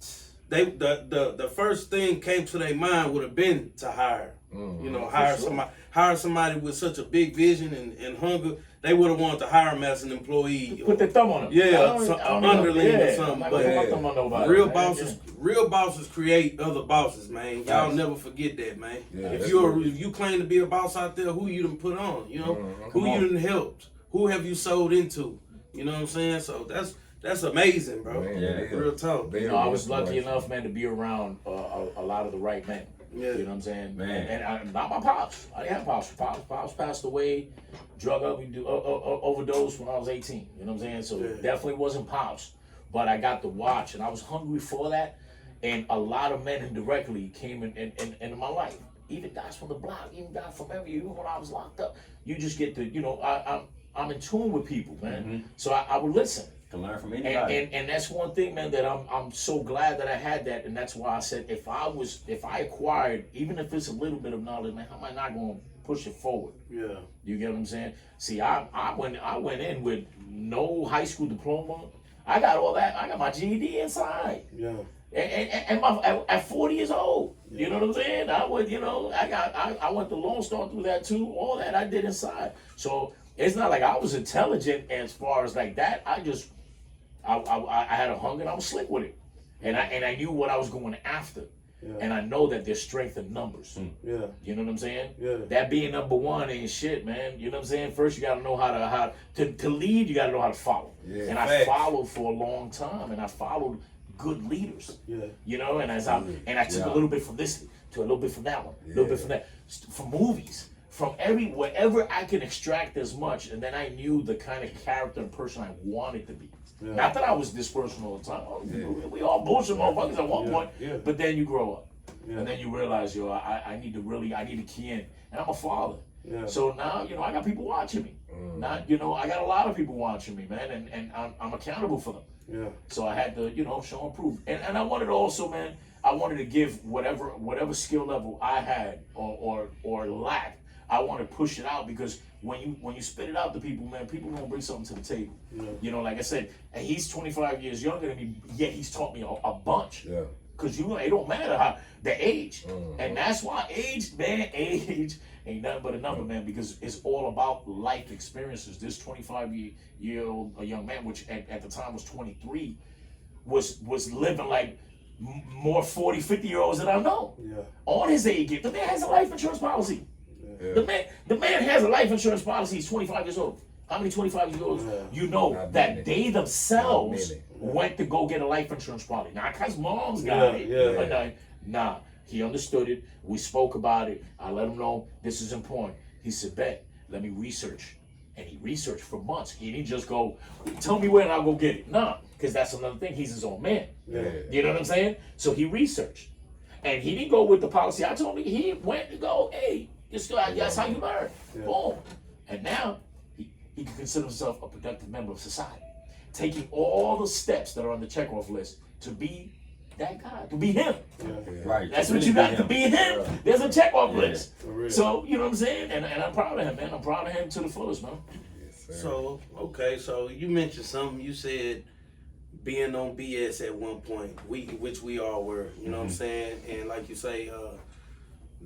the first thing came to their mind would have been to hire. You know, hire somebody with such a big vision and hunger. They would have wanted to hire him as an employee. Put the thumb on him. Yeah, I don't underling know. or something. I'm not But gonna put my thumb on nobody, real man. bosses create other bosses, man. Y'all Nice. never forget that, man. Yeah, if that's you claim to be a boss out there, who you done put on? You know, who you done helped? Who have you sold into? You know what I'm saying? So that's amazing, bro. Man, Yeah, it is. real talk. Very I was lucky inspirational. enough, man, to be around a lot of the right men. Yeah. You know what I'm saying? Man. And not my pops. I didn't have pops. Pops passed away, overdose when I was 18. You know what I'm saying? So it definitely wasn't pops. But I got to watch, and I was hungry for that. And a lot of men indirectly came into my life. Even guys from the block, even guys from even when I was locked up. You just get to, I'm in tune with people, man. So I would listen. Can learn from anybody. And that's one thing, man, that I'm so glad that I had that, and that's why I said if I acquired, even if it's a little bit of knowledge, man, how am I not gonna push it forward? Yeah. You get what I'm saying? See, I went in with no high school diploma. I got all that. I got my GED inside. Yeah. And at 40 years old, you know what I'm saying? I went to Lone Star through that too. All that I did inside. So it's not like I was intelligent as far as like that. I had a hunger and I was slick with it, and I knew what I was going after, and I know that there's strength in numbers. Yeah. You know what I'm saying? Yeah. That being number one ain't shit, man. You know what I'm saying? First, you got to know how to lead. You got to know how to follow. Yeah, And I facts. followed for a long time, and I followed good leaders. Yeah. You know, and I took a little bit from this to a little bit from that one, a little bit from that, from movies. From wherever I can extract as much, and then I knew the kind of character and person I wanted to be. Yeah. Not that I was this person all the time. Oh, we all bullshit motherfuckers at one point. Yeah. But then you grow up, Yeah. and then you realize, I need to key in, and I'm a father. Yeah. So now, I got people watching me. Not, I got a lot of people watching me, man, and I'm accountable for them. Yeah. So I had to, show and prove. And I wanted to also, man, I wanted to give whatever skill level I had or lacked. I want to push it out because when you spit it out to people, man, people gonna bring something to the table. Yeah. Like I said, and he's 25 years younger than me, yet he's taught me a bunch. Yeah. Cause it don't matter how the age, and that's why age ain't nothing but a number, man. Because it's all about life experiences. This 25-year-old young man, which at the time was 23, was living like more 40, 50-year-olds that I know. Yeah. On his age gift, the man has a life insurance policy. Yeah. The man has a life insurance policy. He's 25 years old. How many 25-year-olds you know Not that many. they themselves Not many. went to go get a life insurance policy? Not because mom's got it. But nah, he understood it. We spoke about it. I let him know this is important. He said, bet, let me research. And he researched for months. He didn't just go, tell me where and I'll go get it. Nah, because that's another thing. He's his own man. Yeah. You know what I'm saying? So he researched. And he didn't go with the policy I told him. He went to go, hey, that's how you learn. Yeah. Boom. And now he can consider himself a productive member of society. Taking all the steps that are on the checkoff list to be that guy, to be him. Yeah. Right. That's what Really you got be to him. be him. There's a checkoff list. For real. So, you know what I'm saying? And I'm proud of him, man. I'm proud of him to the fullest, man. Yes, sir. So, okay, so you mentioned something. You said being on BS at one point, which we all were, you know what I'm saying? And like you say,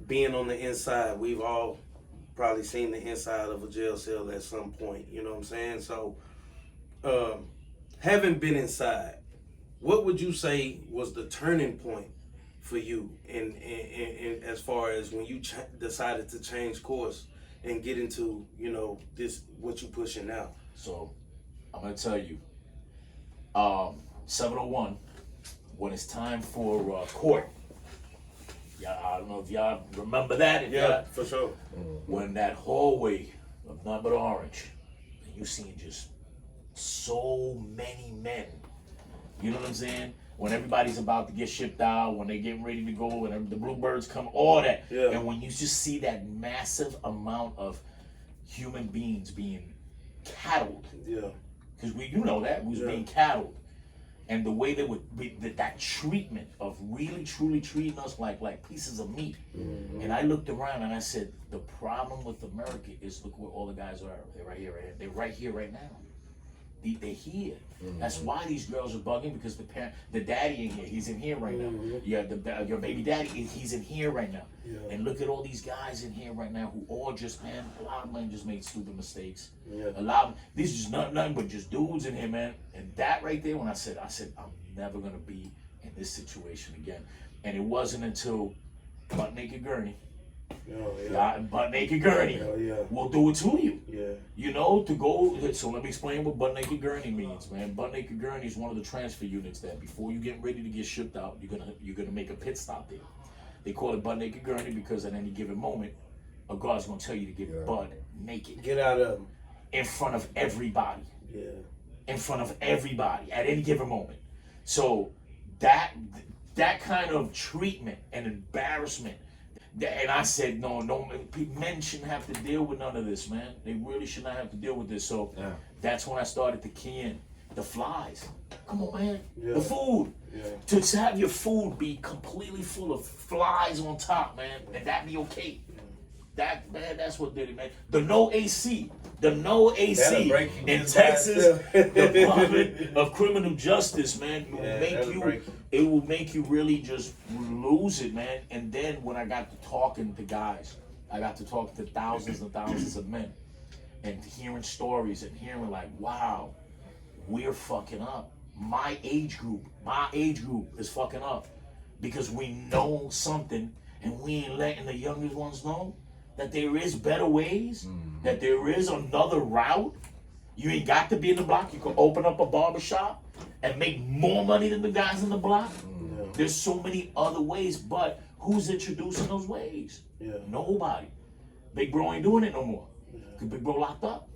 being on the inside, we've all probably seen the inside of a jail cell at some point, you know what I'm saying? So, having been inside, what would you say was the turning point for you in as far as when you decided to change course and get into, you know, this, what you pushing now? So, I'm going to tell you, 701, when it's time for court, yeah, I don't know if y'all remember that. If Yeah, y'all, for sure. when that hallway of nothing but orange, and you seen just so many men, you know what I'm saying? When everybody's about to get shipped out, when they getting ready to go, and the bluebirds come, all that. Yeah. And when you just see that massive amount of human beings being cattled, Yeah. because you know that, we was Yeah. being cattled. And the way they would, that treatment of really truly treating us like pieces of meat. Mm-hmm. And I looked around and I said, the problem with America is look where all the guys are. They're right here, right here. They're right here, right now. They're here. That's why these girls are bugging, because the daddy in here, he's in here right now. Yeah, your baby daddy, he's in here right now. Yeah. And look at all these guys in here right now who all just, man, a lot of men just made stupid mistakes. Yeah. A lot of these just nothing but just dudes in here, man. And that right there, when I said I'm never gonna be in this situation again. And it wasn't until Butt Naked Gurney. Yeah, Butt Naked Gurney will do it to you. Yeah. You know, to go. So let me explain what Butt Naked Gurney means, man. Butt Naked Gurney is one of the transfer units that before you get ready to get shipped out, you're gonna make a pit stop there. They call it Butt Naked Gurney because at any given moment, a guard's gonna tell you to get butt naked Get out of them. in front of everybody. Yeah. In front of everybody at any given moment. So that kind of treatment and embarrassment. And I said, no, men shouldn't have to deal with none of this, man. They really should not have to deal with this. So that's when I started to key in the flies. Come on, man. Yeah. The food. Yeah. To have your food be completely full of flies on top, man, and that be okay. That's what did it, man. The no AC in Texas, Department of Criminal Justice, man, it will make you really just lose it, man. And then when I got to talking to guys, I got to talk to thousands and thousands of men, and hearing stories and hearing like, wow, we're fucking up. My age group is fucking up because we know something and we ain't letting the youngest ones know that there is better ways, that there is another route. You ain't got to be in the block. You can open up a barber shop and make more money than the guys in the block. There's so many other ways, but who's introducing those ways? Nobody. Big bro ain't doing it no more. Cause Big bro locked up.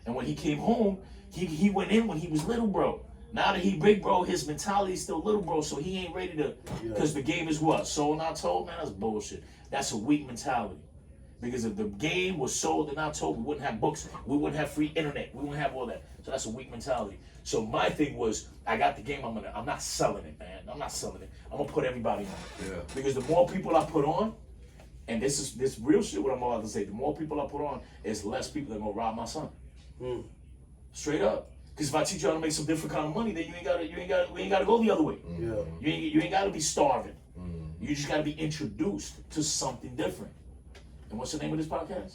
And when he came home, he went in when he was little bro. Now that he big bro, his mentality is still little bro, so he ain't ready to, because the game is what? Sold and not told? Man, that's bullshit. That's a weak mentality. Because if the game was sold and not told, we wouldn't have books, we wouldn't have free internet, we wouldn't have all that. So that's a weak mentality. So my thing was, I got the game, I'm not selling it, man. I'm not selling it. I'm gonna put everybody on. Yeah. Because the more people I put on, and this is this real shit what I'm about to say, the more people I put on, is less people that are gonna rob my son. Straight up. Because if I teach you how to make some different kind of money, then we ain't gotta go the other way. You ain't gotta be starving. You just gotta be introduced to something different. And what's the name of this podcast?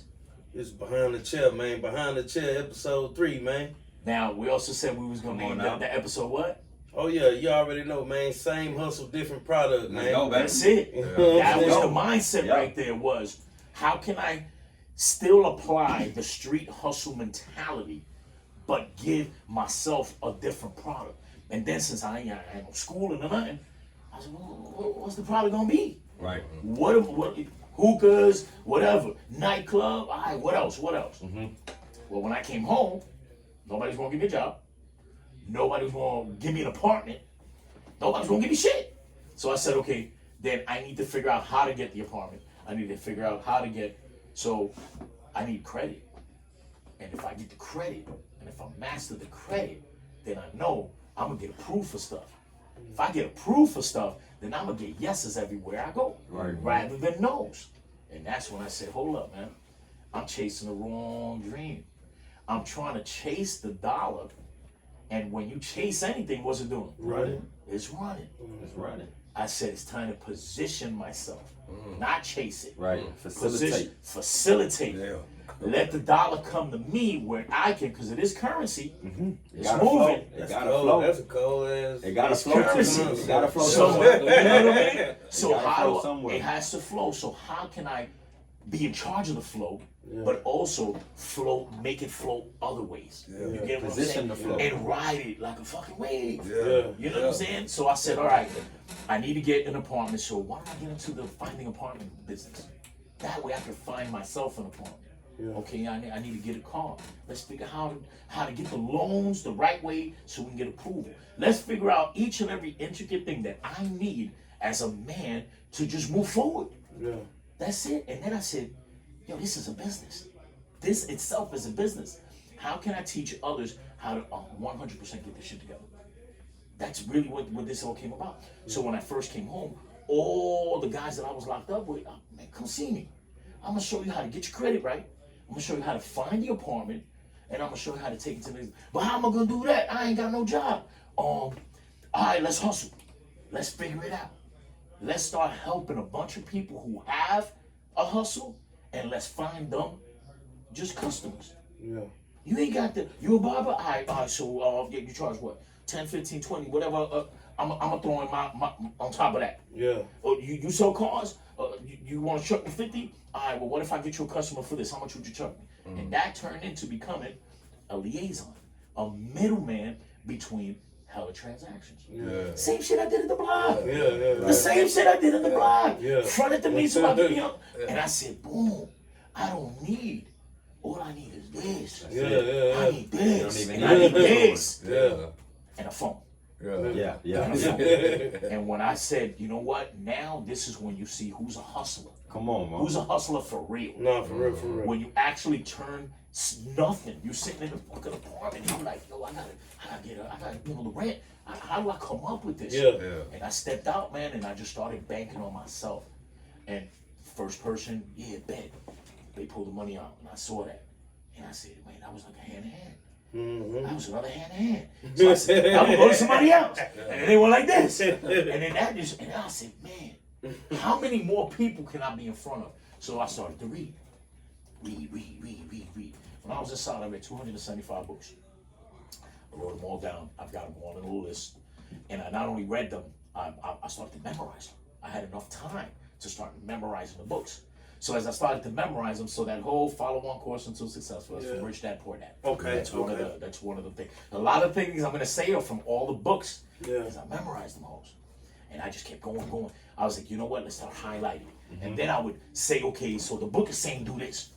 It's Behind the Chair, man. Behind the Chair, episode 3, man. Now, we also said we was gonna name the episode what? Oh yeah, you already know, man. Same hustle, different product, man. That's it. That was the mindset right there, was how can I still apply the street hustle mentality but give myself a different product? And then since I ain't had no schooling or nothing, I said, well, what's the product gonna be? Right. What hookahs, whatever, nightclub, all right, what else? Well, when I came home, nobody's gonna give me a job. Nobody's gonna give me an apartment. Nobody's gonna give me shit. So I said, okay, then I need to figure out how to get the apartment. I need to figure out how to get, so I need credit. And if I get the credit, and if I master the credit, then I know I'm gonna get approved for stuff. If I get approved for stuff, then I'm gonna get yeses everywhere I go, rather than no's. And that's when I said, hold up, man. I'm chasing the wrong dream. I'm trying to chase the dollar. And when you chase anything, what's it doing? Running. It's running. It's running. I said it's time to position myself, not chase it. Right. Facilitate. Facilitate. Yeah. Let the dollar come to me where I can, because it is currency. It's gotta moving. flow. It gotta flow. That's a cold ass. It gotta It's flow. currency. It gotta flow Somewhere. somewhere. You know what I mean? So gotta how flow do somewhere. it has to flow. So how can I be in charge of the flow, but also flow, make it flow other ways? You get what Position I'm the saying? flow. And ride it like a fucking wave. Yeah. You know what I'm saying? So I said, all right, I need to get an apartment. So why don't I get into the finding apartment business? That way I can find myself an apartment. Okay, I need to get a car. Let's figure out how to get the loans the right way so we can get approval. Let's figure out each and every intricate thing that I need as a man to just move forward. Yeah. That's it. And then I said, yo, this is a business. This itself is a business. How can I teach others how to 100% get this shit together? That's really what this all came about. So when I first came home, all the guys that I was locked up with, man, come see me. I'm gonna show you how to get your credit right. I'm gonna show you how to find the apartment, and I'm gonna show you how to take it to the. But how am I gonna do that? I ain't got no job. All right, let's hustle. Let's figure it out. Let's start helping a bunch of people who have a hustle, and let's find them just customers. Yeah. You ain't got the. You a barber? All right. So you charge what? 10, 15, 20, whatever. I'm gonna throw in my on top of that. Yeah. Or you sell cars? You want to charge me 50? All right, well, what if I get you a customer for this? How much would you charge me? And that turned into becoming a liaison, a middleman between hella transactions. Yeah. Same shit I did at the blog. Yeah. The same shit I did at the blog. Yeah. Fronted to me so I could, And I said, boom, I don't need. All I need is this. Yeah. I need this. even And need I need it. this. Yeah. And a phone. Yeah. And when I said, you know what, now this is when you see who's a hustler. Come on, man. Who's a hustler for real? No, for real. When you actually turn nothing, you sitting in the fucking apartment, and you're like, yo, I gotta, the rent. How do I come up with this? Yeah. And I stepped out, man, and I just started banking on myself. And first person, bet. They pulled the money out, and I saw that. And I said, man, that was like a hand-to-hand. That was another hand-to-hand. So I said, I'm gonna go to somebody else. And they were like this. And then and I said, man, how many more people can I be in front of? So I started to read. Read. When I was inside, I read 275 books. I wrote them all down. I've got them all on a little list. And I not only read them, I started to memorize them. I had enough time to start memorizing the books. So as I started to memorize them, so that whole follow-on course until successful, that's from Rich Dad Poor Dad. Okay. That's one of the things. A lot of things I'm gonna say are from all the books. Yeah. Because I memorized them all. And I just kept going. I was like, you know what? Let's start highlighting. And then I would say, okay, so the book is saying do this.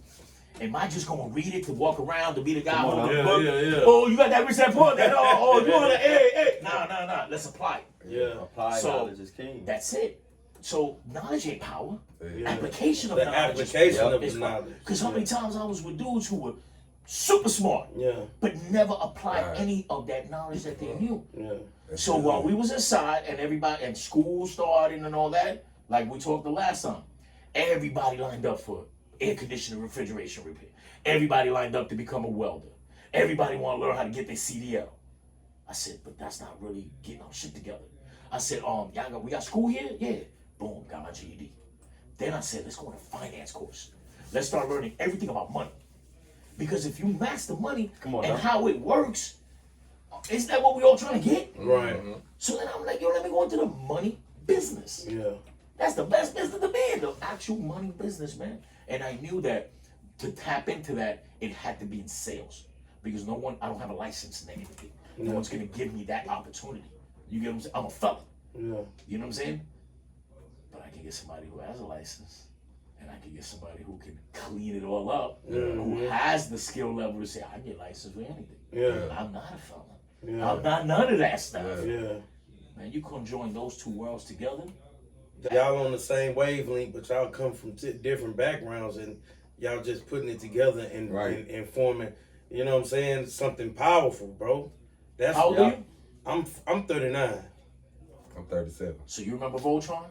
Am I just gonna read it to walk around to be the guy holding the book? Yeah. Oh, you got that Rich Dad Poor Dad? Oh, you want to? Hey. Nah. Let's apply it. Yeah. Applied So, knowledge is king. That's it. So knowledge ain't power. Yeah. Application of The knowledge. application of the knowledge. Because how many times I was with dudes who were super smart, but never applied any of that knowledge that they knew. Yeah. So while we was inside and everybody and school started and all that, like we talked the last time, everybody lined up for air conditioning, refrigeration repair. Everybody lined up to become a welder. Everybody want to learn how to get their CDL. I said, but that's not really getting our shit together. I said, we got school here? Yeah. Boom, got my GED. Then I said, let's go on a finance course. Let's start learning everything about money. Because if you master money how it works, isn't that what we all trying to get? Right. So then I'm like, let me go into the money business. Yeah. That's the best business to be in, the actual money business, man. And I knew that to tap into that, it had to be in sales. Because I don't have a license in anything. No one's gonna give me that opportunity. You get what I'm saying? I'm a fella. Yeah. You know what I'm saying? But I can get somebody who has a license and I can get somebody who can clean it all up, who has the skill level to say, I get licensed for anything. Yeah. I'm not a felon. Yeah. I'm not none of that stuff. Yeah. Man, you couldn't join those two worlds together. Y'all on the same wavelength, but y'all come from different backgrounds, and y'all just putting it together and, and forming, you know what I'm saying, something powerful, bro. That's How old are you? I'm 39. I'm 37. So you remember Voltron?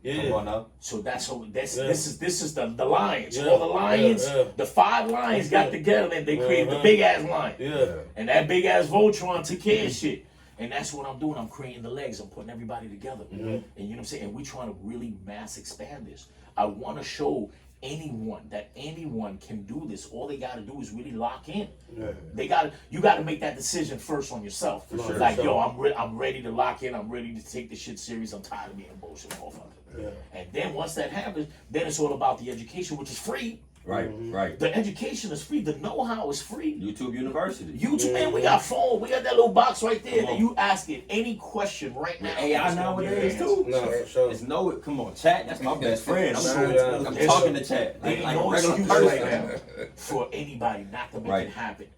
Yeah. Come on now. So this is the lions. Yeah. All the lions, Yeah. the 5 lions got together and they created the big ass lion. Yeah. And that big ass Voltron took care of shit. And that's what I'm doing. I'm creating the legs. I'm putting everybody together. And you know what I'm saying? And we're trying to really mass expand this. I want to show anyone that anyone can do this. All they got to do is really lock in. Yeah. You got to make that decision first on yourself. Sure. Like, yo, I'm ready to lock in. I'm ready to take this shit serious. I'm tired of being a bullshit motherfucker. Yeah. And then once that happens, then it's all about the education, which is free. Right. The education is free. The know-how is free. YouTube University. YouTube, man, we got phone. We got that little box right there that you ask it any question right now. AI nowadays too. No, for sure. It's come on, chat. That's my best friend. I'm Yeah. talking to chat There like ain't no a regular excuse person. right now for anybody not to make it happen,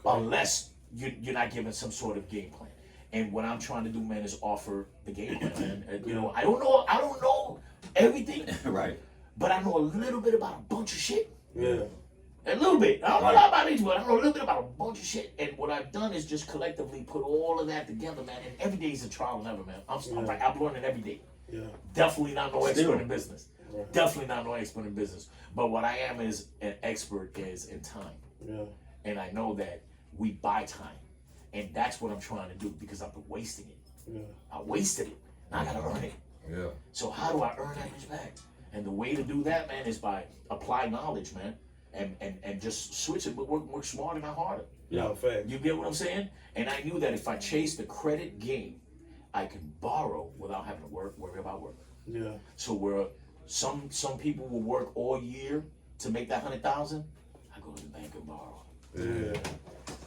unless you're not given some sort of game plan. And what I'm trying to do, man, is offer the game plan. Man. And, you know, I don't know everything, Right. but I know a little bit about a bunch of shit. Yeah. A little bit. I don't know a lot about it, but I know a little bit about a bunch of shit. And what I've done is just collectively put all of that together, man. And every day is a trial and error, man. I'm learning every day. Yeah. Definitely not no expert Still. in business. Right. Definitely not no expert in business. But what I am is an expert is in time. Yeah. And I know that we buy time. And that's what I'm trying to do because I've been wasting it. Yeah. I wasted it. Now I gotta earn it. Yeah. So how do I earn that bitch back? And the way to do that, man, is by apply knowledge, man. And just switch it, but work smarter, not harder. Yeah, fact. You get what I'm saying? And I knew that if I chased the credit game, I can borrow without having to worry about work. Yeah. So where some people will work all year to make that 100,000, I go to the bank and borrow. Yeah.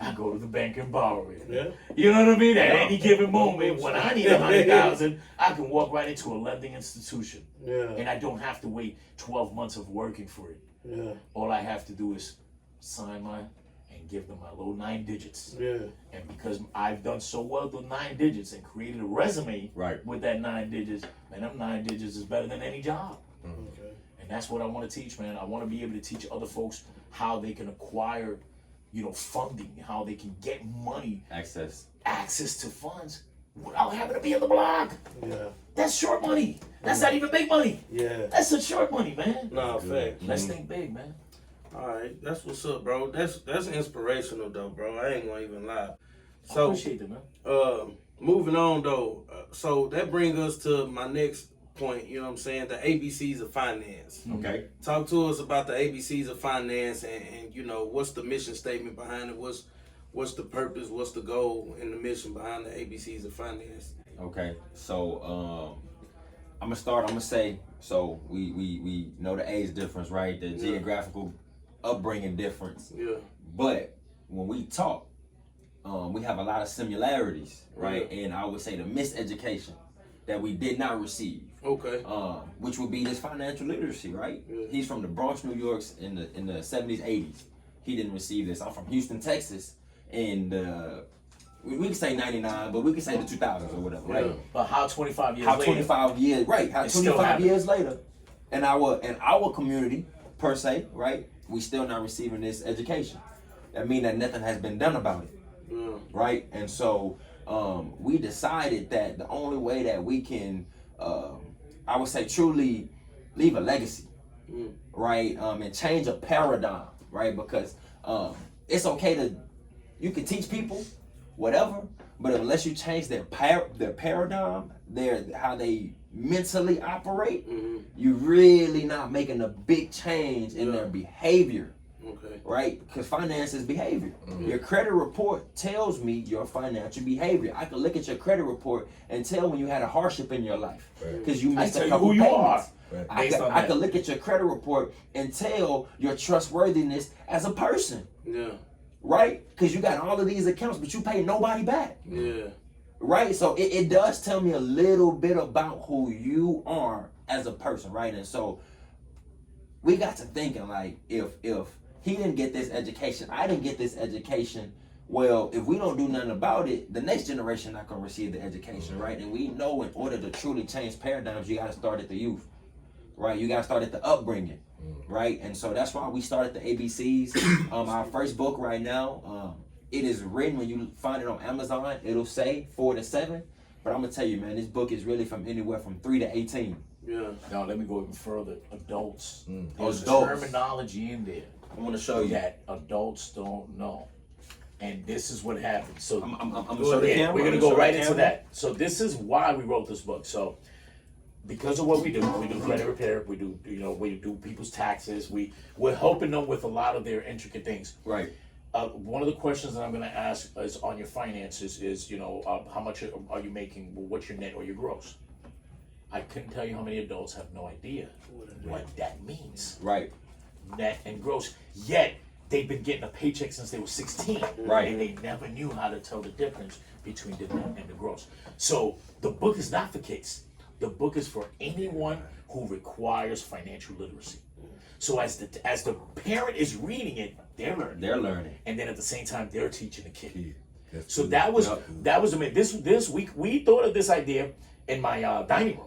I go to the bank and borrow it. Yeah. You know what I mean? At any given moment, when I need 100,000, I can walk right into a lending institution, Yeah. and I don't have to wait 12 months of working for it. Yeah. All I have to do is sign mine and give them my little 9 digits. Yeah. And because I've done so well with 9 digits and created a resume with that 9 digits, man, them 9 digits is better than any job. Okay. And that's what I want to teach, man. I want to be able to teach other folks how they can acquire, funding, how they can get money, Access. access to funds without having to be on the block. Yeah. That's short money. That's not even big money. Yeah. That's a short money, man. No, fact. Let's think big, man. All right, that's what's up, bro. That's inspirational though, bro. I ain't gonna even lie. I So, appreciate it, man. moving on though. So that brings us to my next point. You know what I'm saying? The ABCs of finance. Okay. Talk to us about the ABCs of finance, and what's the mission statement behind it? What's the purpose? What's the goal and the mission behind the ABCs of finance? Okay. So I'm gonna say, so we know the age difference, right? The geographical upbringing difference. Yeah. But when we talk, we have a lot of similarities, right? Yeah. And I would say the miseducation that we did not receive. Okay. Which would be this financial literacy, right? Yeah. He's from the Bronx, New York, in the 70s, 80s. He didn't receive this. I'm from Houston, Texas, and we can say 99, but we can say the 2000s or whatever, right? Yeah. But how 25 years How later? 25 years, right? How It's still 25 happening. years later, in our community per se, right? We still not receiving this education. That means that nothing has been done about it, Yeah. right? And so we decided that the only way that we can, I would say, truly leave a legacy, right, and change a paradigm, right? Because it's okay you can teach people whatever, but unless you change their paradigm, how they mentally operate, you're really not making a big change in their behavior. Okay. Right? Because finance is behavior. Your credit report tells me your financial behavior. I can look at your credit report and tell when you had a hardship in your life because you missed I tell a you couple who you payments. are. I Based on can that. look at your credit report and tell your trustworthiness as a person, Yeah. right? Because you got all of these accounts, but you pay nobody back, Yeah. right? So it does tell me a little bit about who you are as a person, right? And so we got to thinking like, if he didn't get this education, I didn't get this education. Well, if we don't do nothing about it, the next generation not gonna receive the education, right? And we know in order to truly change paradigms, you gotta start at the youth, right? You gotta start at the upbringing, right? And so that's why we started the ABCs. Our first book right now, it is written, when you find it on Amazon, it'll say 4 to 7. But I'm gonna tell you, man, this book is really from anywhere from 3 to 18. Yeah. Now let me go even further. Adults. There's terminology in there I want to show you. that adults don't know. And this is what happens. So I'm gonna show the yeah, camera. we're gonna I'm go show right the into camera. that. So this is why we wrote this book. So because of what we do credit repair, we do people's taxes, we're helping them with a lot of their intricate things. Right. One of the questions that I'm going to ask is on your finances is, how much are you making? What's your net or your gross? I couldn't tell you how many adults have no idea what that means. Right. Net and gross. Yet they've been getting a paycheck since they were 16. Right. And they never knew how to tell the difference between the net and the gross. So the book is not for kids. The book is for anyone who requires financial literacy. So as the parent is reading it, they're learning. And then at the same time, they're teaching the kid. So that was amazing. This week we thought of this idea in my dining room.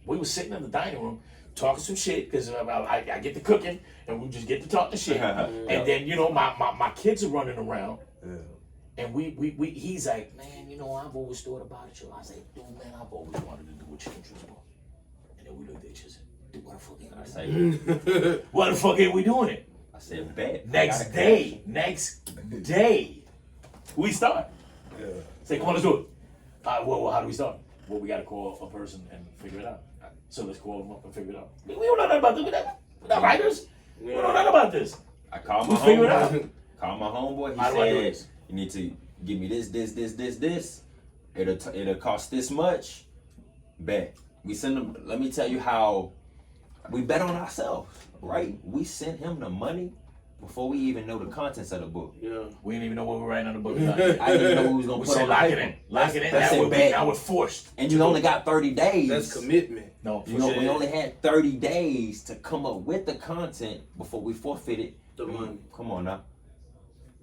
We were sitting in the dining room talking some shit because I get to cooking and we just get to talking shit. And then my kids are running around. And he's like, man, I've always thought about it. I was like, dude, man, I've always wanted to do what children's book. And then we looked at each other. Dude, what the fuck ain't I say? Why the fuck ain't we doing it? I said, bet. Next day, we start. Yeah. Say, come on, let's do it. Well, how do we start? Well, we got to call a person and figure it out. So let's call them up and figure it out. We don't know nothing about this. We're not writers. We don't know nothing about this. I called my We'll figure it homeboy. out. Called my homeboy. How do I do He this? said, you need to give me this. It'll cost this much. Bet. We send him. Let me tell you how we bet on ourselves, right? We sent him the money before we even know the contents of the book. Yeah. We didn't even know what we were writing on the book. I didn't even know we was gonna We put said on lock the it paper. in. Lock it in. That's it, bet. Now we're forced. And you only got 30 days. That's commitment. No, You know, we only had 30 days to come up with the content before we forfeited The money. Come on now.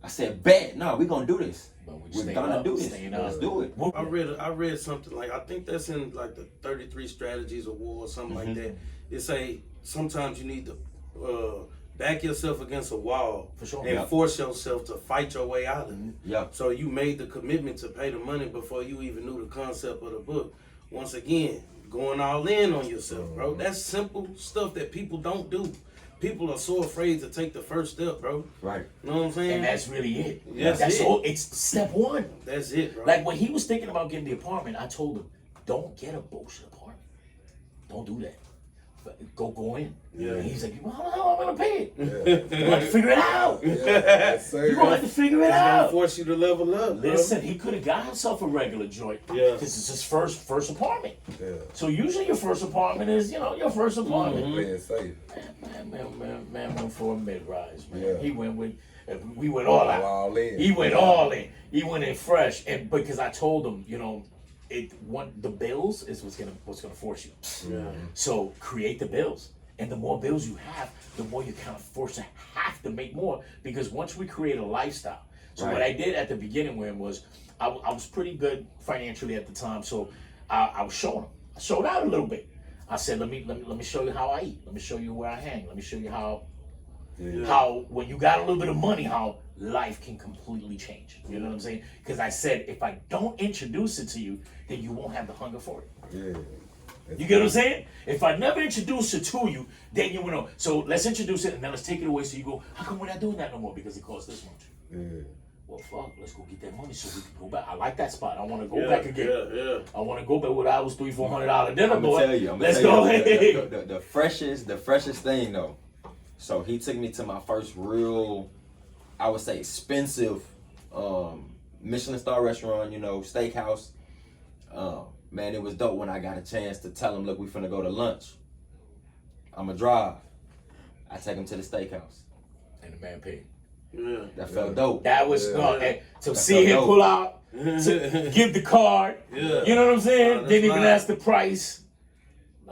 I said, bet. No, we're gonna do this. But we We're staying gonna up, do this. staying Let's up. do it. I read something like, I think that's in like the 33 Strategies of War or something like that. It say sometimes you need to back yourself against a wall For sure. and Yep. force yourself to fight your way out of it. Yep. So you made the commitment to pay the money before you even knew the concept of the book. Once again, going all in on yourself, bro. That's simple stuff that people don't do. People are so afraid to take the first step, bro. Right. You know what I'm saying? And that's really it. Yes, That's it. all. It's step one. That's it, bro. Like when he was thinking about getting the apartment, I told him, don't get a bullshit apartment. Don't do that. But go in. Yeah. And he's like, well, how the hell am I gonna pay it? Yeah. You have to figure it out. Yes, sir. You're gonna have to figure it It's gonna out. force you to level up, bro. Listen, he could have got himself a regular joint. Yeah. Because it's his first apartment. Yeah. So usually your first apartment is, your first apartment. Playing safe. Man went for a mid-rise, man. Yeah. He went with, we went all out. All in. He went all in. He went in fresh, and because I told him, the bills is what's gonna force you. Yeah. So create the bills, and the more bills you have, the more you kind of forced to have to make more. Because once we create a lifestyle, so what I did at the beginning was I was pretty good financially at the time, so I was showing him. I showed out a little bit. I said, let me show you how I eat. Let me show you where I hang. Let me show you how when you got a little bit of money, how life can completely change. You know what I'm saying? Because I said, if I don't introduce it to you, then you won't have the hunger for it. Yeah. You get what I'm saying? If I never introduce it to you, then you will know. So let's introduce it and then let's take it away so you go, how come we're not doing that no more? Because it costs this much. Yeah. Well, fuck, let's go get that money so we can go back. I like that spot. I want to go Yeah, back again. yeah. I want to go back with I was $300-400 dinner, I'm boy. gonna tell you. Let's go. The freshest thing though. So he took me to my first real, I would say, expensive Michelin star restaurant. Steakhouse. Man, it was dope when I got a chance to tell him, look, we finna go to lunch. I'ma drive. I take him to the steakhouse. And the man paid. Yeah. That felt dope. That was Yeah. to see him dope. pull out, to give the card. Yeah. You know what I'm saying? that's Didn't even nice. ask the price.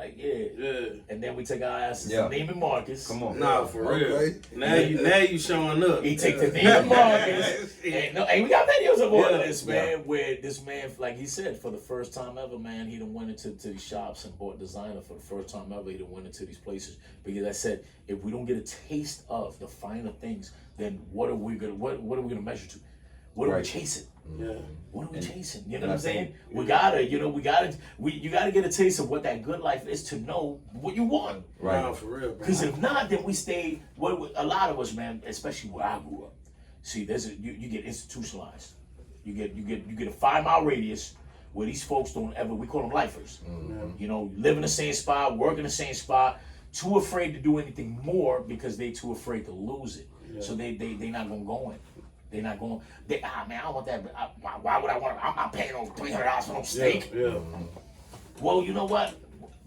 Like, yeah. And then we take our asses to Yeah. Neiman Marcus. Come on. Nah, for real. Okay. Now you showing up. He take the Neiman Marcus. And we got videos of all of Yeah. this, man, where this man, like he said, for the first time ever, man, he done went into these shops and bought designer for the first time ever. He done went into these places because I said, if we don't get a taste of the finer things, then what are we gonna measure to? What are we chasing? Yeah. What are we chasing? You know what I'm saying? You gotta get a taste of what that good life is to know what you want. Right. Nah, for real, bro. Because if not, then we stay. A lot of us, man, especially where I grew up. See, you get institutionalized. You get a 5-mile radius where these folks don't ever. We call them lifers. You know, live in the same spot, work in the same spot. Too afraid to do anything more because they too afraid to lose it. Yeah. So they not gonna go in. They're not going. Man, I don't want that. Why would I want? I'm not paying no $300 for no steak. Yeah. Well, you know what?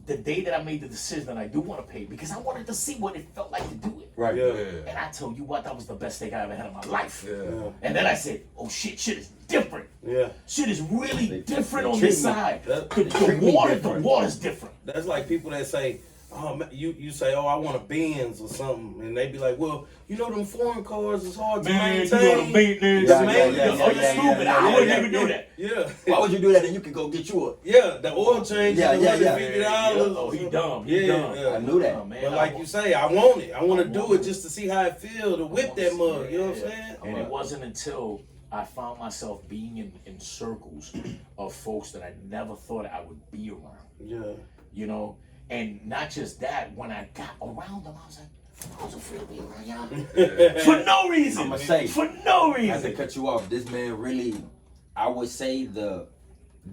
The day that I made the decision that I do want to pay, because I wanted to see what it felt like to do it. Right. Yeah. And I tell you what, that was the best steak I ever had in my life. Yeah. And then I said, oh shit is different. Yeah. Shit is really different on treat this me- side. that- The treat me water's different. different. That's like people that say, oh, man, you say, oh, I want a Benz or something, and they be like, well, you know them foreign cars is hard to maintain. maintenance. Yeah, Man, yeah, oh, yeah, you yeah, stupid. yeah, I yeah, would yeah, never do that. Yeah. Why would you do that? And you could go get you a. Yeah, the oil change Yeah, is yeah, yeah. $150. Oh, he dumb. Yeah, He dumb. yeah. I knew that. Oh, man, But like you say, I want it. I want to do want it just to see how it feel to whip that mug. You know what I'm saying? And it wasn't until I found myself being in circles of folks that I never thought I would be around. Yeah. You know, and not just that. When I got around them, I was like, I was afraid to be around y'all for no reason. I'ma say, for no I have to reason. cut you off. This man really, I would say that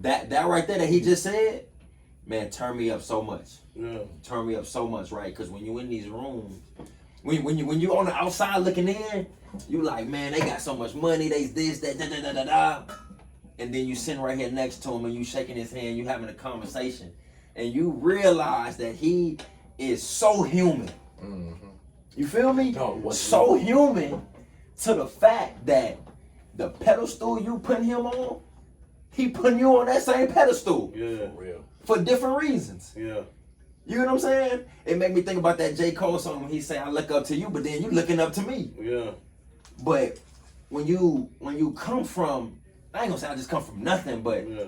right there that he just said, man, turn me up so much. Yeah. Turn me up so much, right? Because when you in these rooms, when you on the outside looking in, you like, man, they got so much money, they this, that, da, da, da, da, da. And then you sitting right here next to him and you shaking his hand, you having a conversation, and you realize that he is so human. You feel me? No, what's so human to the fact that the pedestal you putting him on, he putting you on that same pedestal Yeah. For real. for different reasons. Yeah. You know what I'm saying? It made me think about that J. Cole song when he say, I look up to you, but then you looking up to me. Yeah. But when you come from, I ain't gonna say I just come from nothing, but Yeah.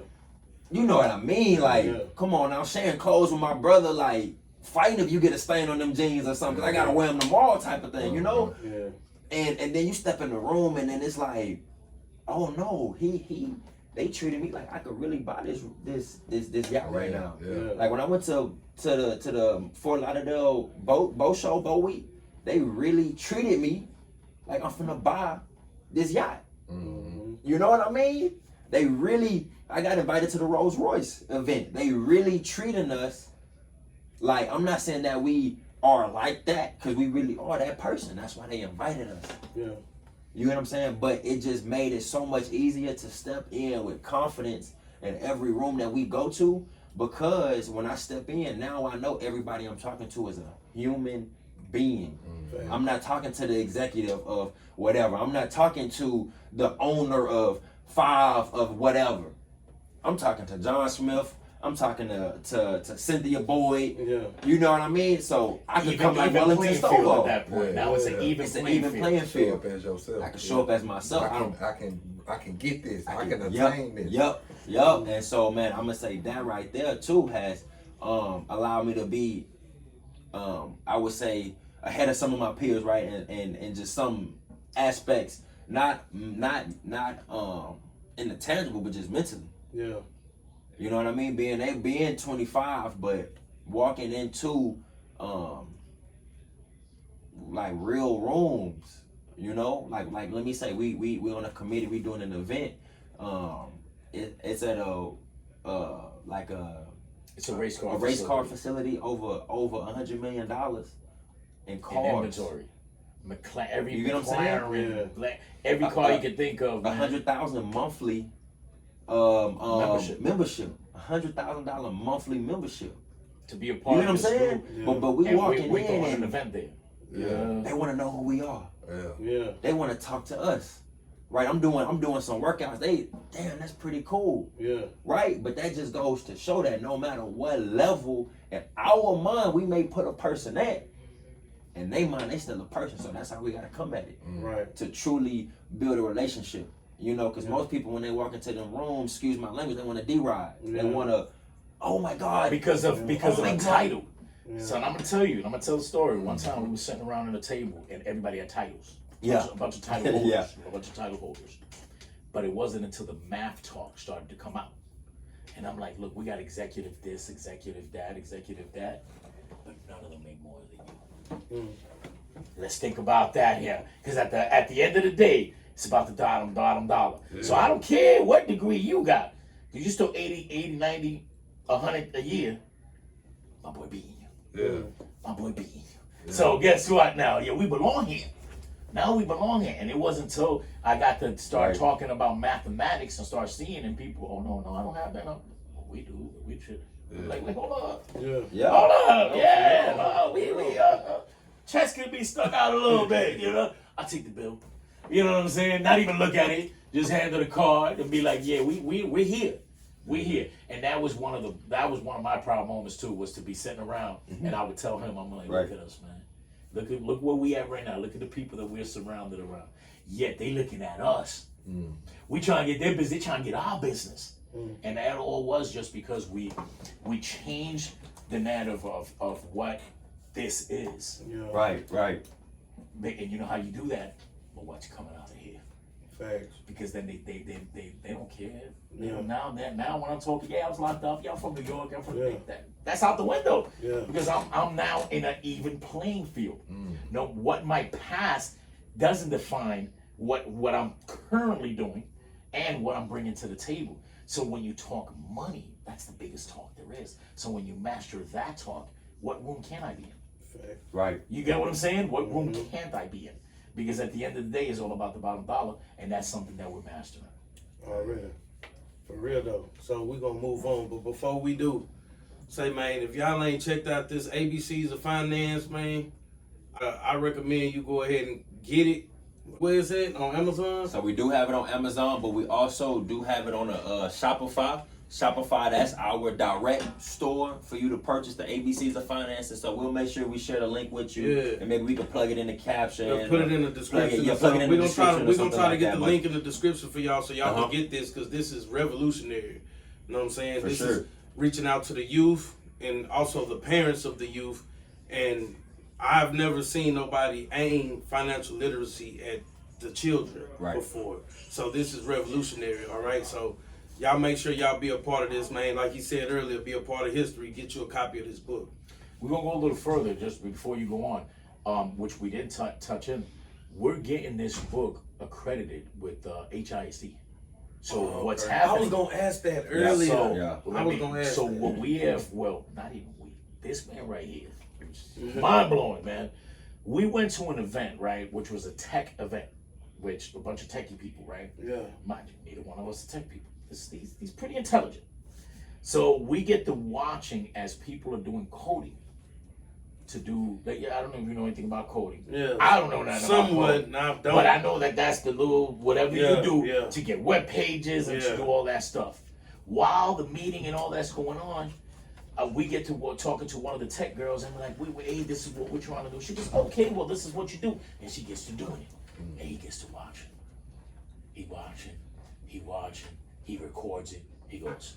you know what I mean? Like, Yeah. come on now, sharing clothes with my brother, like, fighting if you get a stain on them jeans or something, 'cause I gotta wear them tomorrow type of thing, you know? Yeah. And then you step in the room and then it's like, oh no, they treated me like I could really buy this yacht right now. Yeah. Like when I went to the Fort Lauderdale boat week, they really treated me like I'm finna buy this yacht. You know what I mean? I got invited to the Rolls Royce event. They really treating us like, I'm not saying that we are like that, because we really are that person. That's why they invited us. Yeah. You know what I'm saying? But it just made it so much easier to step in with confidence in every room that we go to, because when I step in, now I know everybody I'm talking to is a human being. I'm not talking to the executive of whatever. I'm not talking to the owner of 5 of whatever. I'm talking to John Smith. I'm talking to Cynthia Boyd. Yeah. You know what I mean? So I can come like even Wellington playing field at Stovall. that point. Yeah, Now it's an yeah. even It's an playing even field. playing Show field. up as yourself. I can show up as myself. I can get this. I can Yup, attain this. Yup. And so, man, I'm gonna say that right there too has allowed me to be, I would say, ahead of some of my peers, right? And just some aspects, not in the tangible, but just mentally. Yeah. You know what I mean? Being 25, but walking into like real rooms, you know, like let me say we on a committee, we doing an event. It's at It's a race car. a race car facility over $100 million in cars. In inventory. Every You get what I'm saying? McLaren, every car you can think of. man. 100,000 monthly membership. $100,000 monthly membership. To be a You part know what I'm of this saying? group. But we And walking we're in throwing an and event there. Yeah. they want to know who we are. Yeah. Yeah. They want to talk to us. right? I'm doing some workouts. Damn, that's pretty cool. Yeah. Right? But that just goes to show that no matter what level in our mind we may put a person at, in their mind, they still a person. So that's how we gotta come at it. Right. To truly build a relationship. You know, because most people when they walk into them rooms, excuse my language, they want to D-ride. Yeah. They want to, oh my God. Because of a title. Yeah. Son, I'm gonna tell you. I'm gonna tell the story. One time we were sitting around at a table and everybody had titles. Yeah. A bunch of title holders. Yeah. A bunch of title holders. But it wasn't until the math talk started to come out. And I'm like, look, we got executive this, executive that, but none of them make more than you. Let's think about that here. Because at the end of the day, it's about the bottom dollar. Yeah. So I don't care what degree you got. If you still 80, 90, 100 a year, my boy beating you. Yeah. My boy beating you. Yeah. So guess what now? Yeah, we belong here. Now we belong here. And it wasn't until I got to start talking about mathematics and start seeing and people, oh no, I don't have that. No, we do. We should. Yeah. Like, wait, hold up. Yeah. Hold up. Yeah. We chest could be stuck out a little bit, you know. I'll take the bill. You know what I'm saying? Not even look at it. Just handle the card and be like, yeah, we're here. We're here. And that was one of my proud moments too, was to be sitting around and I would tell him, I'm like, look at us, man. Look where we at right now. Look at the people that we're surrounded around. Yet they looking at us. We trying to get their business, they trying to get our business. And that all was just because we changed the narrative of what this is. Yeah. Right. And you know how you do that? Well, what's coming out of here? Facts. Because then they don't care. Yeah. You know, now when I'm talking, I was locked up. Y'all from New York. I'm from that's out the window. Yeah. Because I'm now in an even playing field. No, what my past doesn't define what I'm currently doing and what I'm bringing to the table. So when you talk money, that's the biggest talk there is. So when you master that talk, what room can I be in? Fact. Right. You get what I'm saying? What room can't I be in? Because at the end of the day, it's all about the bottom dollar, and that's something that we're mastering. Already. For real though. So we're gonna move on. But before we do, say man, if y'all ain't checked out this ABCs of Finance, man, I recommend you go ahead and get it. Where is it? On Amazon? So we do have it on Amazon, but we also do have it on Shopify. Shopify, that's our direct store for you to purchase the ABCs of Finance. And so we'll make sure we share the link with you. Yeah. And maybe we can plug it in the caption. Yeah, put it in the description. We're going to try to get the link in the description for y'all so y'all can get this, because this is revolutionary. You know what I'm saying? For this sure. is reaching out to the youth and also the parents of the youth. And I've never seen nobody aim financial literacy at the children before. So this is revolutionary, all right? So y'all make sure y'all be a part of this, man. Like he said earlier, be a part of history. Get you a copy of this book. We're going to go a little further just before you go on, which we didn't touch in. We're getting this book accredited with HISD. So what's happening? I was going to ask that earlier. I was going to ask that. What we have, well, not even we, this man right here, mind-blowing, man. We went to an event, right, which was a tech event, which a bunch of techie people, right? Yeah. Mind you, neither one of us are tech people. He's pretty intelligent. So we get to watching as people are doing coding to do, I don't know if you know anything about coding. Yeah. I don't know nothing about coding. Don't. But I know that that's the little, whatever you do to get web pages and to do all that stuff. While the meeting and all that's going on, we get to talking to one of the tech girls and we're like, hey, this is what we're trying to do. She goes, okay, well, this is what you do. And she gets to doing it. And he gets to watching. He watching. He records it. He goes,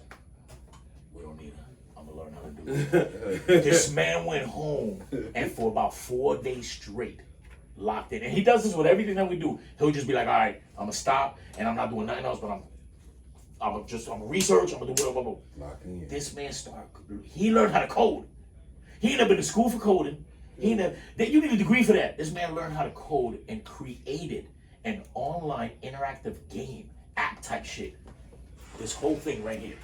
we don't need her. I'm going to learn how to do it. This man went home and for about 4 days straight, locked in. And he does this with everything that we do. He'll just be like, all right, I'm going to stop and I'm not doing nothing else, but I'm going to research. I'm going to do whatever. This man he learned how to code. He ain't never been to school for coding. You need a degree for that. This man learned how to code and created an online interactive game, app type shit. This whole thing right here.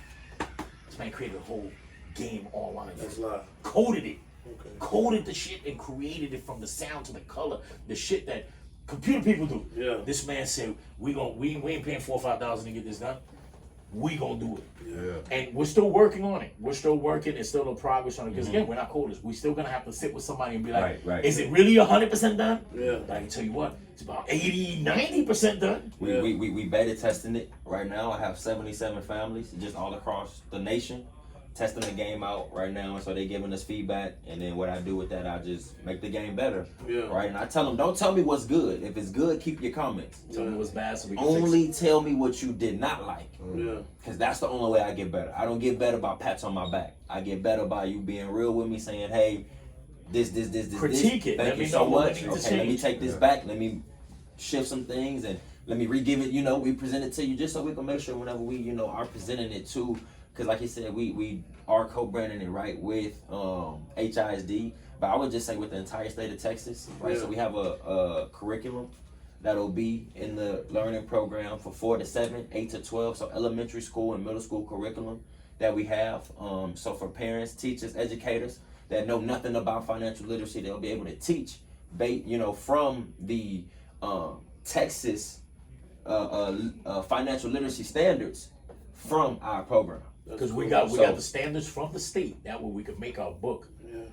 This man created a whole game online. That's live. Coded it. Okay. Coded the shit and created it from the sound to the color. The shit that computer people do. Yeah. This man said, we ain't paying $4,000 or $5,000 to get this done. we gonna do it. Yeah. And we're still working on it. We're still working. It's still no progress on it. Because again, we're not coders. We're still gonna have to sit with somebody and be like, Right. is it really 100% done? Yeah. But I can tell you what, it's about 80, 90% done. We beta testing it right now. I have 77 families just all across the nation testing the game out right now, and so they giving us feedback, and then what I do with that, I just make the game better. Yeah. Right, and I tell them, don't tell me what's good. If it's good, keep your comments. Tell me what's bad so we can Only fix tell me what you did not like, Yeah. because that's the only way I get better. I don't get better by pats on my back. I get better by you being real with me, saying, hey, this. Critique it. Thank Let you me so know what much. we need to Okay, let me change. take this back. Let me shift some things, and let me re-give it. We present it to you just so we can make sure whenever we, are presenting it too. Because like you said, we are co-branding it, right, with HISD, but I would just say with the entire state of Texas, right? Yeah. So we have a curriculum that'll be in the learning program for 4 to 7, 8 to 12, so elementary school and middle school curriculum that we have. So for parents, teachers, educators that know nothing about financial literacy, they'll be able to teach, from the Texas financial literacy standards from our program. Because we got the standards from the state. That way we can make our book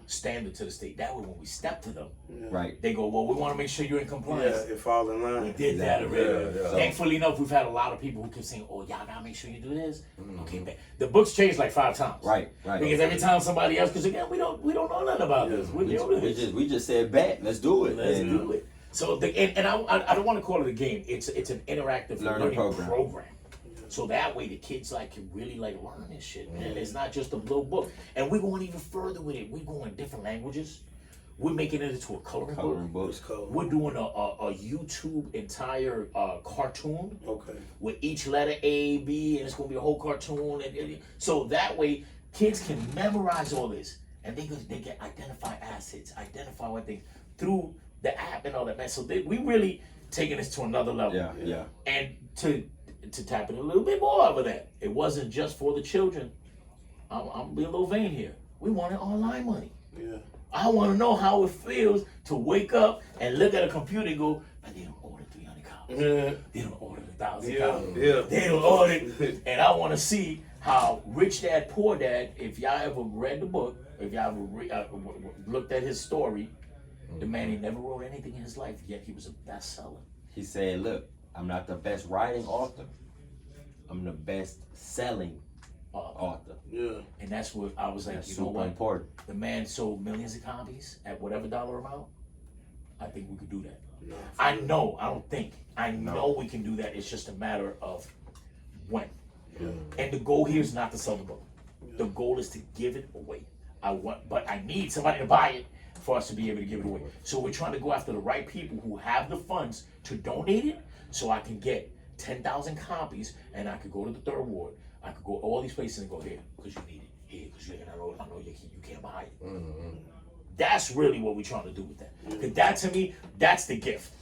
standard to the state. That way when we step to them, Right. they go, well, we want to make sure you're in compliance. Yeah, it fall in line. We did that already. Yeah. Thankfully enough, we've had a lot of people who keep saying, oh, y'all gotta make sure you do this. Okay, but the book's changed like 5 times. Right. Because every time somebody else, because again, we don't know nothing about this. We're new to this. We just said bet. Let's do it. Let's do it. So I don't want to call it a game. It's an interactive learning program. So that way the kids can really learn this shit, man. It's not just a little book. And we're going even further with it. We're going different languages. We're making it into a coloring book. We're doing a YouTube entire cartoon. Okay. With each letter A, B, and it's gonna be a whole cartoon. And so that way kids can memorize all this, and they can identify assets, identify what things through the app and all that, man. So we really taking this to another level. Yeah. And to tap in a little bit more of that. It wasn't just for the children. I'm being a little vain here. We wanted online money. Yeah. I want to know how it feels to wake up and look at a computer and go, but they don't order 300 copies. Yeah. They don't order 1,000 Yeah. copies. Yeah. They don't order it. And I want to see how Rich Dad, Poor Dad, if y'all ever read the book, if y'all ever looked at his story, the man, he never wrote anything in his life, yet he was a bestseller. He said, look, I'm not the best writing author. I'm the best selling author. Yeah. And that's what I was like, That's you know super what? important. The man sold millions of copies at whatever dollar amount. I think we could do that. No. I know we can do that. It's just a matter of when. Yeah. And the goal here is not to sell the book. The goal is to give it away. But I need somebody to buy it for us to be able to give it away. So we're trying to go after the right people who have the funds to donate it, so I can get 10,000 copies, and I could go to the third ward. I could go all these places and go here because you need it. Here because I know you can't buy it. That's really what we're trying to do with that. Because that to me, that's the gift.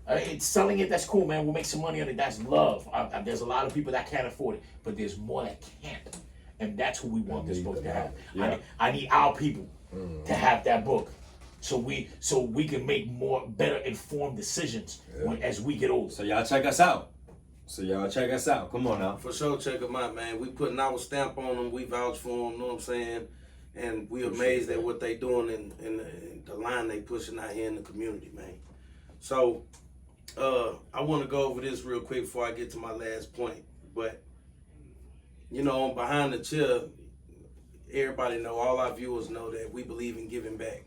It's selling it, that's cool, man. We'll make some money on it. That's love. There's a lot of people that can't afford it, but there's more that can't, and that's who we want this book to have. Yeah. I need our people to have that book, so we can make better informed decisions as we get older. So y'all check us out. Come on now. For sure, check them out, man. We putting our stamp on them. We vouch for them. Know what I'm saying? And we amazed at what they doing and the line they pushing out here in the community, man. So, I want to go over this real quick before I get to my last point. But, on Behind the Chair, everybody know, all our viewers know that we believe in giving back.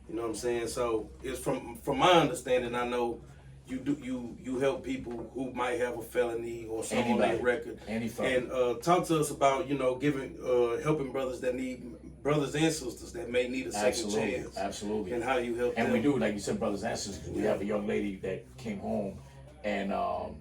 You know what I'm saying? So it's from my understanding, I know you help people who might have a felony or something on their record. And talk to us about giving helping brothers and sisters that may need a second chance. Absolutely. And how you help them. And we do, like you said, brothers and sisters. We have a young lady that came home, and a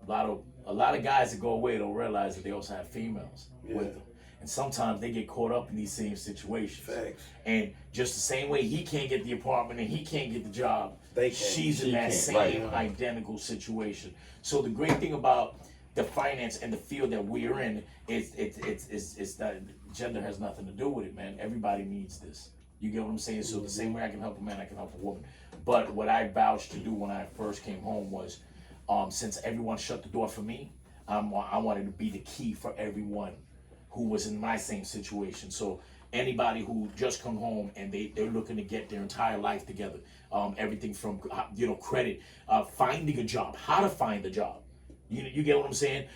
lot of guys that go away don't realize that they also have females with them. And sometimes they get caught up in these same situations. Facts. And just the same way he can't get the apartment and he can't get the job, She she's in that same identical situation. So the great thing about the finance and the field that we're in is that gender has nothing to do with it, man. Everybody needs this. You get what I'm saying? So the same way I can help a man, I can help a woman. But what I vouched to do when I first came home was, since everyone shut the door for me, I wanted to be the key for everyone who was in my same situation. So anybody who just come home and they're looking to get their entire life together, everything from credit, finding a job, how to find a job. You get what I'm saying?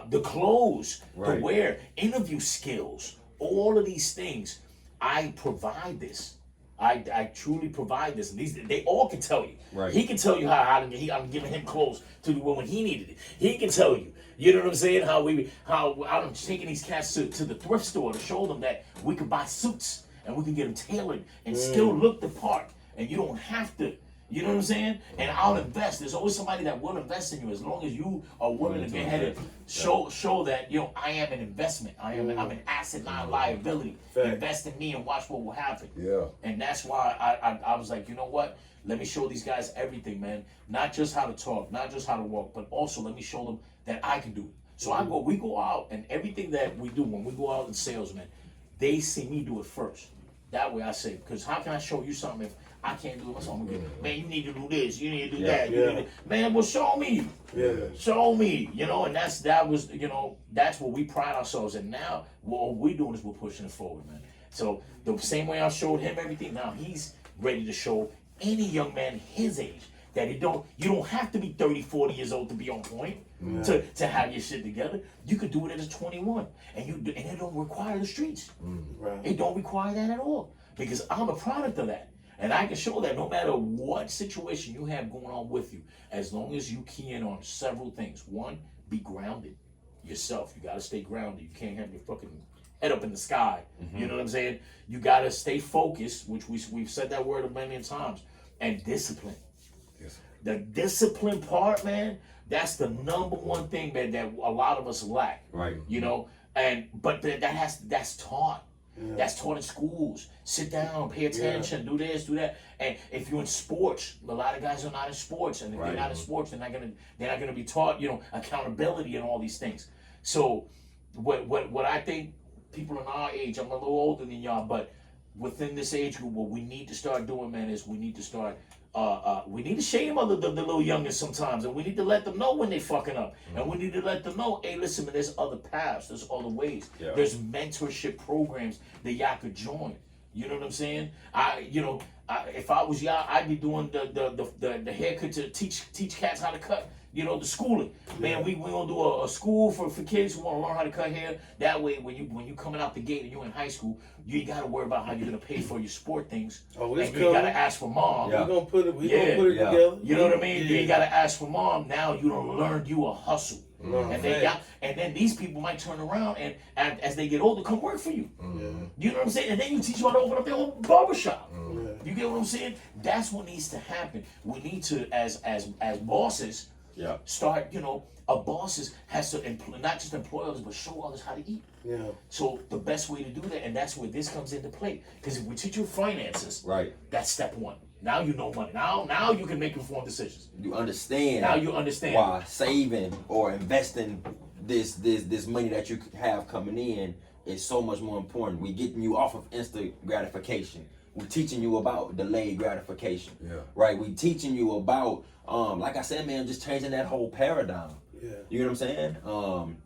The clothes to wear, interview skills, all of these things. I provide this. I truly provide this. And they all can tell you. Right. He can tell you how I'm giving him clothes to do when he needed it. He can tell you. You know what I'm saying? How I'm taking these cats to the thrift store to show them that we can buy suits and we can get them tailored and still look the part. And you don't have to. You know what I'm saying? And I'll invest. There's always somebody that will invest in you as long as you are willing to go ahead and show that I am an investment. I'm an asset, not a liability. Invest in me and watch what will happen. Yeah. And that's why I was like, you know what? Let me show these guys everything, man. Not just how to talk, not just how to walk, but also let me show them that I can do it. So we go out, and everything that we do when we go out in sales, man, they see me do it first. That way I say, because how can I show you something if I can't do it myself? Man, you need to do this, you need to do that. Man, well, show me. Show me, and that's what we pride ourselves in. Now, what we're doing is we're pushing it forward, man. So the same way I showed him everything, now he's ready to show any young man his age that you don't have to be 30, 40 years old to be on point to have your shit together. You could do it at 21, and it don't require the streets. It don't require that at all, because I'm a product of that. And I can show that no matter what situation you have going on with you, as long as you key in on several things. One, be grounded yourself. You gotta stay grounded. You can't have your fucking head up in the sky. You know what I'm saying? You gotta stay focused, which we've said that word a million times, and discipline. The discipline part, man, that's the number one thing that a lot of us lack. Right. But that's taught. That's taught in schools. Sit down, pay attention, do this, do that. And if you're in sports, a lot of guys are not in sports, and if they're not in sports, they're not gonna be taught, accountability and all these things. So, what I think people in our age, I'm a little older than y'all, but within this age group, what we need to start doing, man, is we need to start. We need to shame the little youngest sometimes, and we need to let them know when they fucking up, and we need to let them know, hey, listen, man, there's other paths, there's other ways, there's mentorship programs that y'all could join. You know what I'm saying? If I was y'all, I'd be doing the haircut to teach cats how to cut. The schooling. Man, we gonna do a school for kids who wanna learn how to cut hair. That way, when you coming out the gate and you're in high school, you ain't gotta worry about how you're gonna pay for your sport things. And you ain't gotta ask for mom. We're gonna put it together. You know what I mean? You ain't gotta ask for mom. Now you done learned you a hustle. And then these people might turn around and as they get older, come work for you. You know what I'm saying? And then you teach them how to open up their own barbershop. You get what I'm saying? That's what needs to happen. We need to, as bosses, start, a boss has to not just employ others, but show others how to eat. So the best way to do that, and that's where this comes into play. Because if we teach you finances, that's step one. Now you know money. Now you can make informed decisions. You understand. Now you understand why saving or investing this money that you have coming in is so much more important. We getting you off of instant gratification. We're teaching you about delayed gratification. Right? We teaching you about like I said, man, just changing that whole paradigm. You know what I'm saying?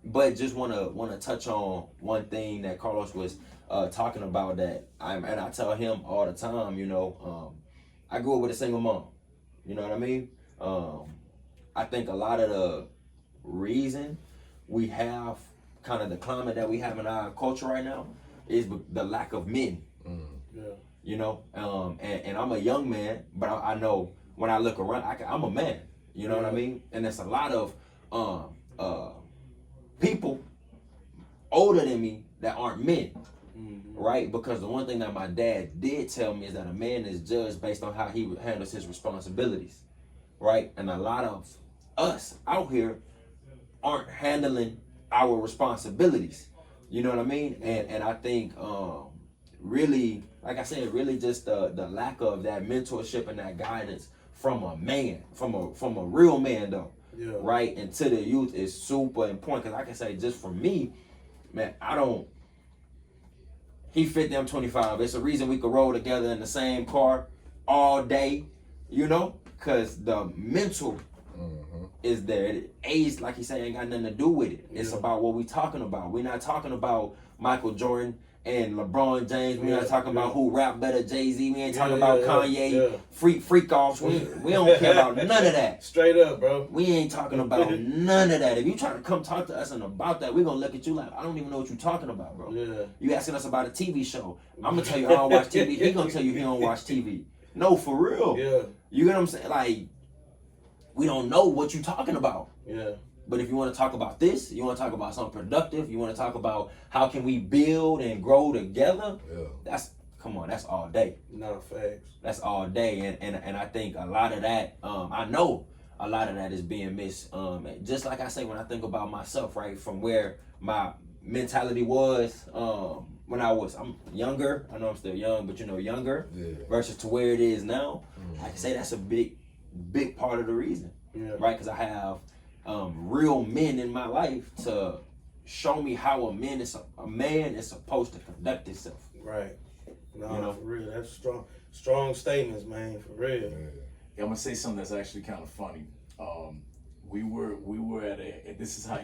But just wanna touch on one thing that Carlos was talking about that I tell him all the time, I grew up with a single mom. You know what I mean? I think a lot of the reason we have kind of the climate that we have in our culture right now is the lack of men. And I'm a young man, but I know when I look around, I'm a man. You know what I mean? And there's a lot of people older than me that aren't men. Right? Because the one thing that my dad did tell me is that a man is judged based on how he handles his responsibilities. Right? And a lot of us out here aren't handling our responsibilities. You know what I mean? And I think really, like I said, really just the lack of that mentorship and that guidance from a man, from a real man though. Right? And to the youth is super important. Because I can say just for me, man, he 50, I'm 25. It's a reason we could roll together in the same car all day, because the mental is there. Age, like you say, ain't got nothing to do with it. It's about what we talking about. We're not talking about Michael Jordan and LeBron James. We're not talking about who rap better, Jay-Z. We ain't talking about Kanye, freak offs. We don't care about none of that. Straight up, bro. We ain't talking about none of that. If you trying to come talk to us and about that, we're gonna look at you like, I don't even know what you're talking about, bro. Yeah. You asking us about a TV show. I'm gonna tell you I don't watch TV. He gonna tell you he don't watch TV. No, for real. Yeah. You get what I'm saying? Like, we don't know what you talking about. Yeah. But if you want to talk about this, you want to talk about something productive, you want to talk about how can we build and grow together, that's all day. No, facts. That's all day. And I think a lot of that, I know a lot of that is being missed. Just like I say, when I think about myself, right, from where my mentality was when I'm younger, I know I'm still young, but younger versus to where it is now, I can say that's a big part of the reason, right? Because I have real men in my life to show me how a man is supposed to conduct himself. Right. No, for real. That's strong statements, man. For real. Yeah, I'm gonna say something that's actually kind of funny. We were at and this is how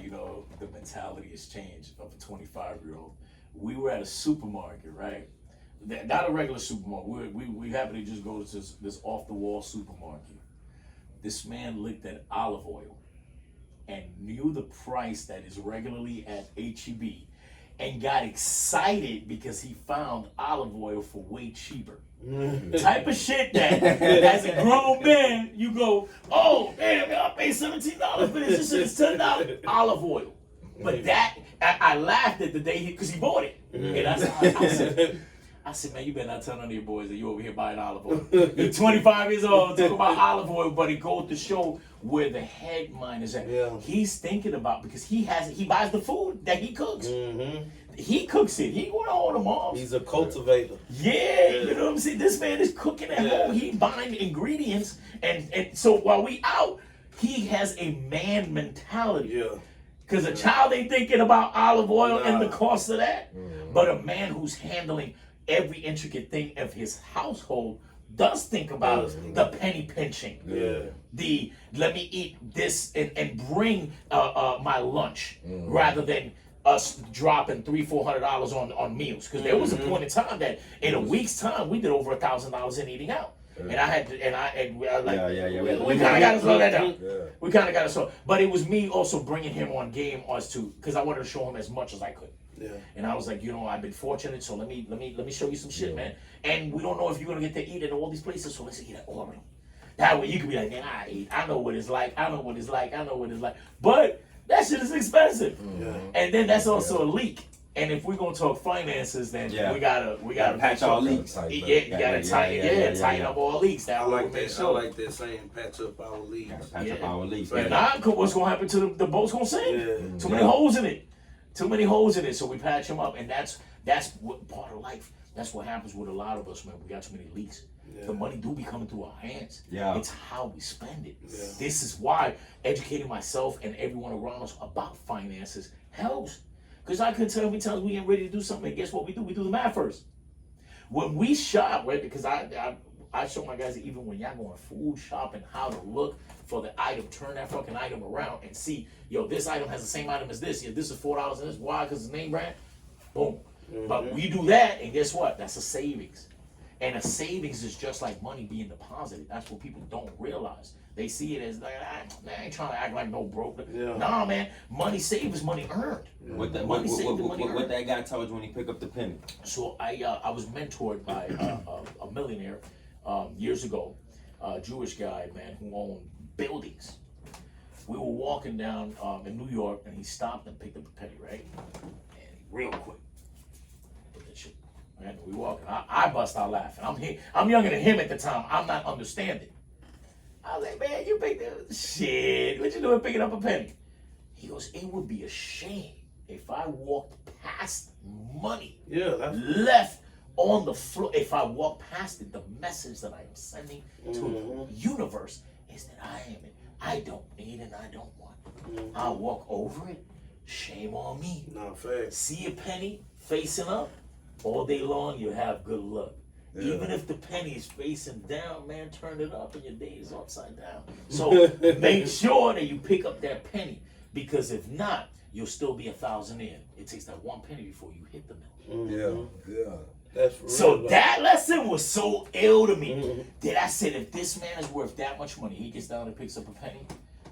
the mentality has changed of a 25-year-old. We were at a supermarket, right? Not a regular supermarket. We happened to just go to this off-the-wall supermarket. This man looked at olive oil and knew the price that is regularly at H-E-B and got excited because he found olive oil for way cheaper. The type of shit that as a grown man, you go, oh, damn, I paid $17 for this. This shit is $10 olive oil. But I laughed at the day because he bought it. And I said, man, you better not tell none of your boys that you over here buying olive oil. You're 25 years old, talking about olive oil, but it goes to show where the head mind is at. Yeah. He's thinking about, because he buys the food that he cooks. Mm-hmm. He cooks it. He ain't going to all the moms. He's a cultivator. Yeah, you know what I'm saying? This man is cooking at home. He buying ingredients. And so while we out, he has a man mentality. Yeah. Because a child ain't thinking about olive oil and the cost of that. But a man who's handling every intricate thing of his household does think about the penny pinching. Yeah. The let me eat this and bring my lunch rather than us dropping $300-400 on meals. Because there was a point in time that in a week's time we did over $1,000 in eating out. And I had to, we kind of got to slow that down. Yeah. We kind of got to slow. But it was me also bringing him on game as to, because I wanted to show him as much as I could. Yeah. And I was like, I've been fortunate, so let me show you some shit, man. And we don't know if you're gonna get to eat at all these places, so let's eat at all of them. That way you can be like, man, I know what it's like. But that shit is expensive. Mm-hmm. And then that's also a leak. And if we're gonna talk finances, then we gotta patch all leaks. You gotta tighten up all leaks. I like that saying, patch up our leaks. Patch up our leaks. But now what's gonna happen to the boat's gonna sink? Yeah. Too many holes in it. So we patch them up, and that's what part of life. That's what happens with a lot of us, man. We got too many leaks. Yeah. The money do be coming through our hands. Yeah. It's how we spend it. Yeah. This is why educating myself and everyone around us about finances helps. Because I could tell how many times we ain't ready to do something, and guess what we do? We do the math first. When we shop, right? Because I show my guys that even when y'all going food shopping, how to look for the item, turn that fucking item around and see, this item has the same item as this. This is $4 and this. Why? Because it's name brand. Boom. Mm-hmm. But we do that, and guess what? That's a savings. And a savings is just like money being deposited. That's what people don't realize. They see it as like, I ain't trying to act like no broke. Yeah. Nah, man, money saved is money earned. Yeah. What that guy told you when he picked up the penny? So I was mentored by a millionaire years ago, a Jewish guy, man, who owned buildings. We were walking down in New York, and he stopped and picked up a penny, right? And real quick, put that shit. Right? We walking. I bust out laughing. I'm younger than him at the time. I'm not understanding. I was like, man, you picked up shit. What you doing picking up a penny? He goes, it would be a shame if I walked past money left on the floor. If I walk past it, the message that I am sending to the universe is that I don't need and I don't want. I'll walk over it. Shame on me. Not fair. See a penny facing up all day long, you have good luck. Even if the penny is facing down, man, turn it up and your day is upside down. So make sure that you pick up that penny, because if not, you'll still be 1,000 in. It takes that one penny before you hit the middle. Yeah. That's for real. So that lesson was so ill to me that I said, if this man is worth that much money, he gets down and picks up a penny.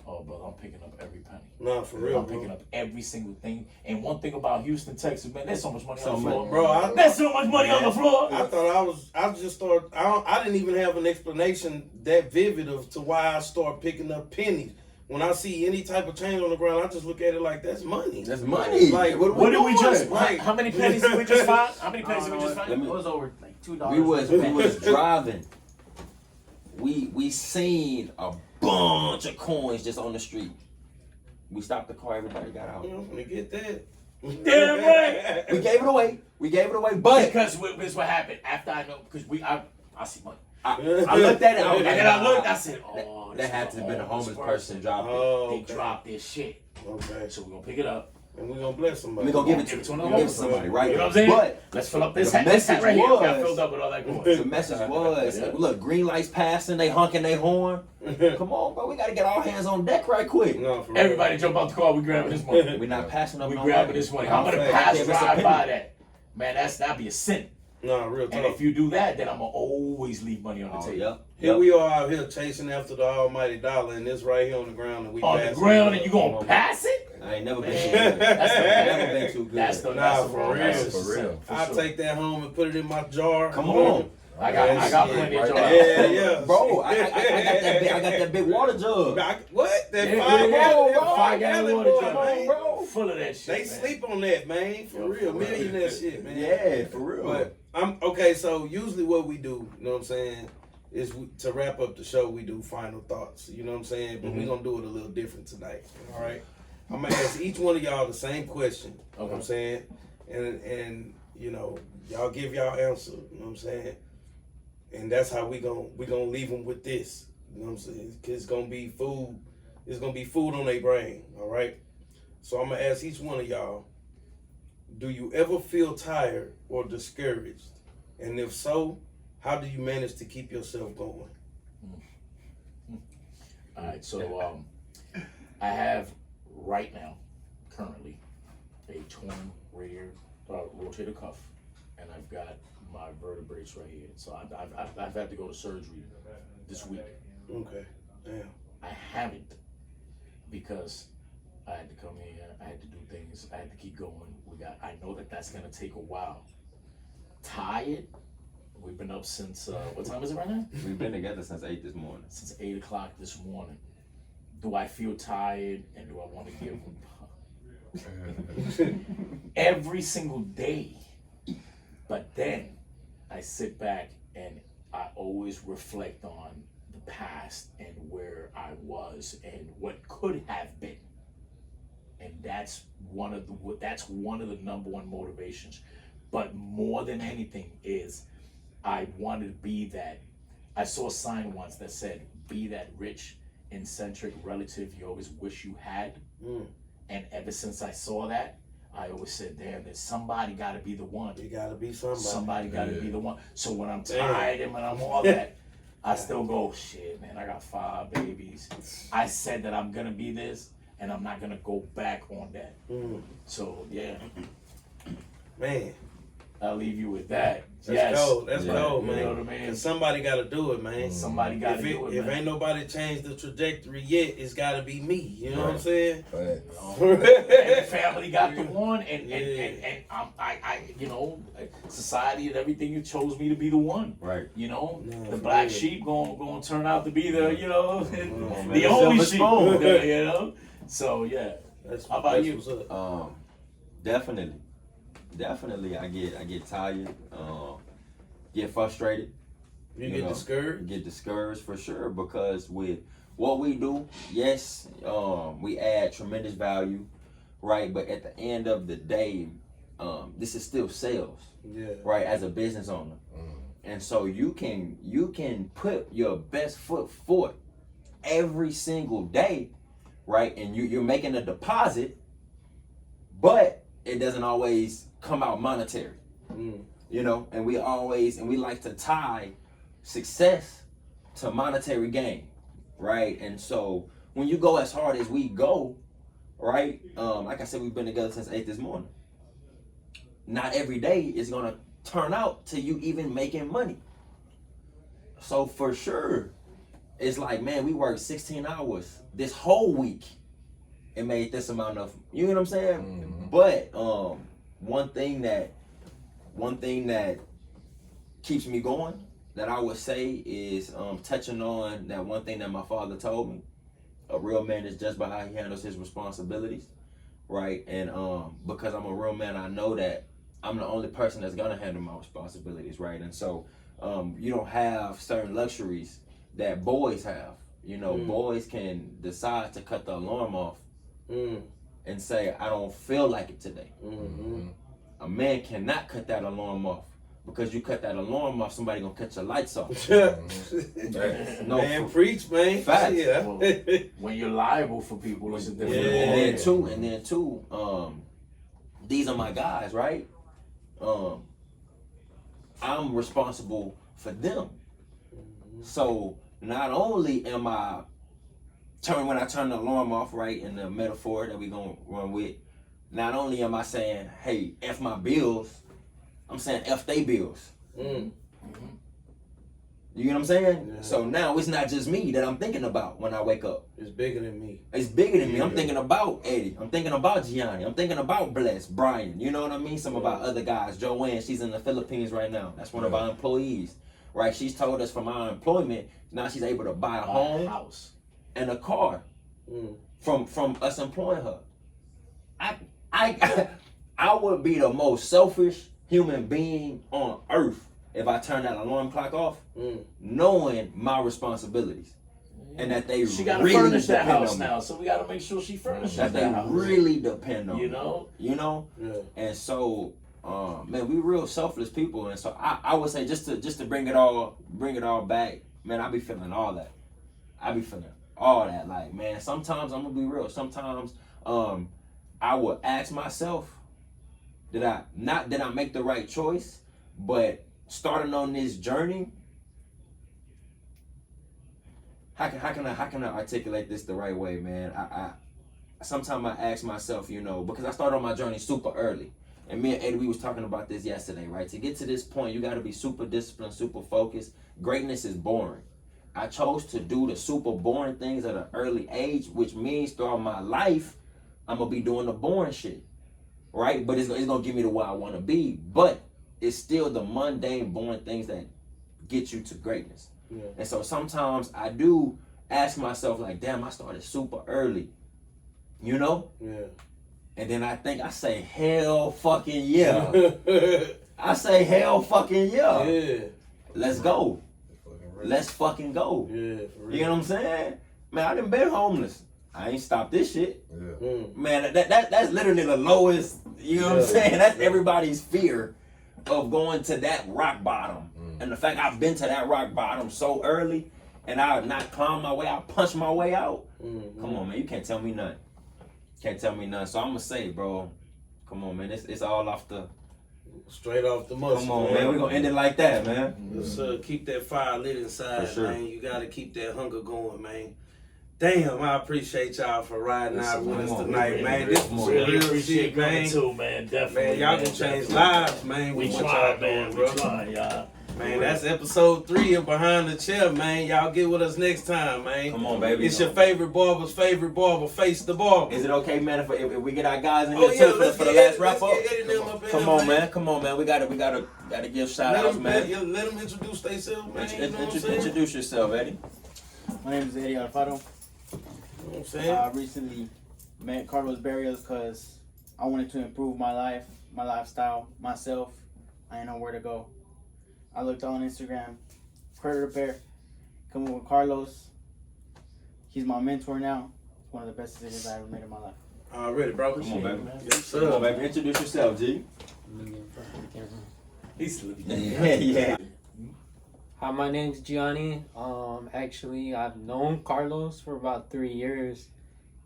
Oh, brother, I'm picking up every penny. Nah, for real, I'm picking up every single thing. And one thing about Houston, Texas, man, there's so much money on the floor. Bro, there's so much money on the floor. I thought I just started. I didn't even have an explanation that vivid of to why I start picking up pennies. When I see any type of change on the ground, I just look at it like that's money. That's money. Like what did we just? Like, how many pennies did we just find? How many pennies did we just find? It was over like $2. We was driving. We seen a bunch of coins just on the street. We stopped the car. Everybody got out. I'm gonna get that. Damn right. We gave it away. But Because this what happened after I know, because I see money. I looked at it. And then I looked. I said, "Oh, that had to have been a homeless person dropped it. Oh, They dropped their shit, Okay. so we're gonna pick it up. And we're gonna bless somebody. We're gonna give it Give it to to him. another Give it to somebody, right? You know what I'm saying? But Let's fill up this the hat. This hat message right here got was- filled up with all that coin. the message was, look, green lights passing, they honking their horn. Come on, bro, we gotta get all hands on deck right quick. No, for real. Everybody jump out the car. We grabbing this money. We're not passing up We no grabbing money. this money. How many Okay. pass Give us a drive by penny. that? Man, that'd be a sin. No, real And talk. if you do that, then I'm gonna always leave money on the table. Yep. Here we are out here chasing after the almighty dollar, and this right here on the ground, and we On the passing ground, it. and you gonna pass it? I ain't never been Man, too good. that's the Never been too good. That's the Nah, that's the for wrong real. message. For real. I'll sure. take that home and put it in my jar. Come on. I got plenty of Right. jars. Yeah. Bro, I got that big water jug. What? That Yeah, 5 gallon, yeah, that 5 gallon 5 water boy, jar, man. bro. Full of that shit. They man. sleep on that, man. For real. for real. Millionaire shit, man. Yeah, for real. But I'm okay, so usually what we do, you know what I'm saying, is to wrap up the show, we do final thoughts. You know what I'm saying? But we're gonna do it a little different tonight. All right. I'm gonna ask each one of y'all the same question. You know what I'm saying? And you know, y'all give y'all answer, you know what I'm saying? And that's how we gonna leave them with this. You know what I'm saying? 'Cause it's gonna be food. It's gonna be food on their brain. All right. So I'm gonna ask each one of y'all, do you ever feel tired or discouraged? And if so, how do you manage to keep yourself going? All right, so I have right now, currently, a torn rotator cuff, and I've got my vertebrae right here. So I've had to go to surgery this week. Okay. Damn. I haven't, because I had to come here, I had to do things, I had to keep going. I know that that's gonna take a while. Tired. We've been up since what time is it right now? We've been together since 8 this morning. Since 8 o'clock this morning. Do I feel tired and do I want to give them every single day? But then I sit back and I always reflect on the past and where I was and what could have been. And that's one of the number one motivations. But more than anything is I wanted to be that. I saw a sign once that said, be that rich, eccentric relative you always wish you had. And ever since I saw that, I always said, damn, there's somebody got to be the one. You gotta be somebody. Somebody got to be the one. So when I'm tired and when I'm all that, I still go, shit, man, I got 5 babies. I said that I'm going to be this, and I'm not going to go back on that. So, yeah, Man, I'll leave you with that. that's cold. That's cold, You man. know what I mean? And somebody gotta do it, man. Somebody got to If do it, man. ain't nobody changed the trajectory yet, it's gotta be me. You know what I'm saying? Facts. And the family got the one, and I you know, society and everything, you chose me to be the one. Right. You know, No, the for black real. sheep going to turn out to be the, you know, man. the only Silver sheep. spoon. You know, so yeah. That's, How about that's you? what's up. Definitely. I get tired. Get frustrated. You get discouraged? Get discouraged for sure, because with what we do, yes, we add tremendous value, right? But at the end of the day, this is still sales, right? As a business owner, and so you can put your best foot forward every single day, right? And you're making a deposit, but it doesn't always come out monetary. you know, and we like to tie success to monetary gain, right? And so when you go as hard as we go, right? Like I said, we've been together since 8 this morning. Not every day is gonna turn out to you even making money. So for sure, it's like, man, we worked 16 hours this whole week and made this amount of, you know what I'm saying? But one thing that keeps me going, that I would say, is touching on that one thing that my father told me. A real man is just by how he handles his responsibilities, right? And because I'm a real man, I know that I'm the only person that's gonna handle my responsibilities, right? And so you don't have certain luxuries that boys have. You know, boys can decide to cut the alarm off and say, I don't feel like it today. A man cannot cut that alarm off, because you cut that alarm off, somebody gonna cut your lights off. No, man, preach, man. Facts. Yeah. Well, when you're liable for people, it's a different And then two, these are my guys, right? I'm responsible for them. So not only am I when I turn the alarm off, right, in the metaphor that we gonna run with, not only am I saying, hey, F my bills, I'm saying F they bills. You get what I'm saying? Yeah. So now it's not just me that I'm thinking about when I wake up. It's bigger than me. It's bigger than me. I'm thinking about Eddie. I'm thinking about Gianni. I'm thinking about Bless, Brian. You know what I mean? Some of our other guys. Joanne, she's in the Philippines right now. That's one of our employees. Right? She's told us from our employment, now she's able to buy a home, house, and a car from us employing her. I would be the most selfish human being on earth if I turn that alarm clock off, knowing my responsibilities, and that she gotta really furnish that house now. So we gotta make sure she furnishes that house. Really depend on. You know. Yeah. And so, man, we real selfless people, and so I would say just to bring it all back, man. I be feeling all that. Like, man, sometimes I'm gonna be real. Sometimes I would ask myself, did I make the right choice? But starting on this journey, how can I articulate this the right way, man? I sometimes I ask myself, you know, because I started on my journey super early. And me and Eddie, we was talking about this yesterday, right? To get to this point, you gotta be super disciplined, super focused. Greatness is boring. I chose to do the super boring things at an early age, which means throughout my life, I'm gonna be doing the boring shit, right? But it's gonna get me to where I wanna be. But it's still the mundane, boring things that get you to greatness. Yeah. And so sometimes I do ask myself, like, damn, I started super early, you know? Yeah. And then I say, hell fucking yeah. I say, hell fucking yeah. Yeah. Let's go. Let's fucking go. Yeah, for real. You know what I'm saying? Man, I done been homeless. I ain't stopped this shit. Yeah. Man, that's literally the lowest, you know what I'm saying? That's everybody's fear of going to that rock bottom. And the fact I've been to that rock bottom so early, and I have not climbed my way, I punched my way out. Come on, man, you can't tell me nothing. So I'm gonna say, bro, come on, man, it's all off the... Straight off the muscle. Come on, man. We're gonna end it like that, man. Let's keep that fire lit inside, sure. man. You gotta keep that hunger going, man. Damn, I appreciate y'all for riding out with us tonight, man. This was really real shit, man. Too, man. Definitely, man. Y'all can change lives, man. We try, man. We try, y'all. Man, that's episode 3 of Behind the Chair, man. Y'all get with us next time, man. Come on, baby. It's your favorite barber's favorite barber, Face the Barber. Is it okay, man, if we get our guys in here too for the last wrap up? Come on, man. We gotta give shout outs, man. Let them introduce themselves, man. Introduce yourself, Eddie. My name is Eddie Alfaro. You know what I'm saying? I recently met Carlos Berrios because I wanted to improve my life, my lifestyle, myself. I didn't know where to go. I looked on Instagram, credit repair, come with Carlos. He's my mentor now. It's one of the best decisions I ever made in my life. Already, bro. Come on, baby. Yes, sir. Come on, baby. Introduce yourself, G. He's sleeping. Yeah. Hi, my name's Gianni. Actually, I've known Carlos for about 3 years.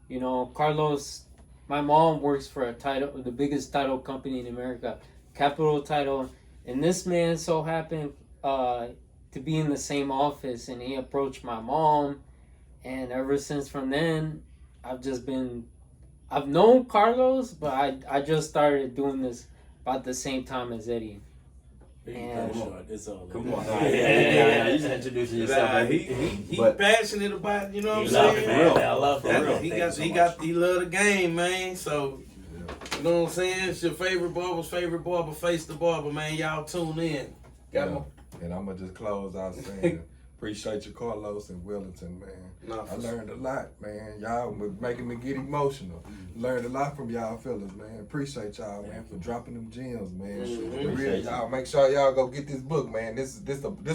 You know, Carlos, my mom works for the biggest title company in America, Capital Title And this man so happened to be in the same office, and he approached my mom, and ever since from then, I've known Carlos, but I just started doing this about the same time as Eddie. And it's all Come on, Yeah. you just introducing yourself. Nah, baby. he But- passionate about it, you know what I'm He love it, saying? man. I love it. That- he love the game, man. So you know what I'm saying? It's your favorite barber's favorite barber, Face the Barber, man. Y'all tune in. Got my And I'm gonna just close out saying, appreciate you, Carlos and Wellington, man. No, I learned a lot, man. Y'all were making me get emotional. Learned a lot from y'all fellas, man. Appreciate y'all, man, for dropping them gems, man. Mhm. Real, y'all make sure y'all go get this book, man. This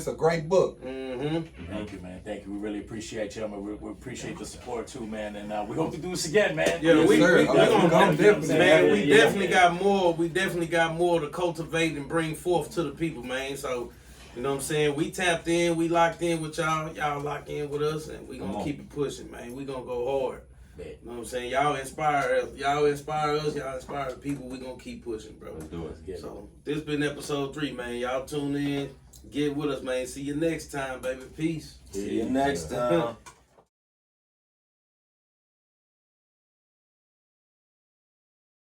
a great book. Thank you, man. Thank you. We really appreciate you. I mean, we appreciate the support too, man. And we hope to do this again, man. Yeah, Yes, we sir. gonna Definitely. man. We Yeah. definitely got more. We definitely got more to cultivate and bring forth to the people, man. So, you know what I'm saying? We tapped in. We locked in with y'all. Y'all locked in with us, and we gonna keep it pushing, man. We gonna go hard. Yeah. You know what I'm saying? Y'all inspire us. Y'all inspire us. Y'all inspire the people. We gonna keep pushing, bro. Let's do it. So this been episode 3, man. Y'all tune in. Get with us, man. See you next time, baby. Peace. See you next time.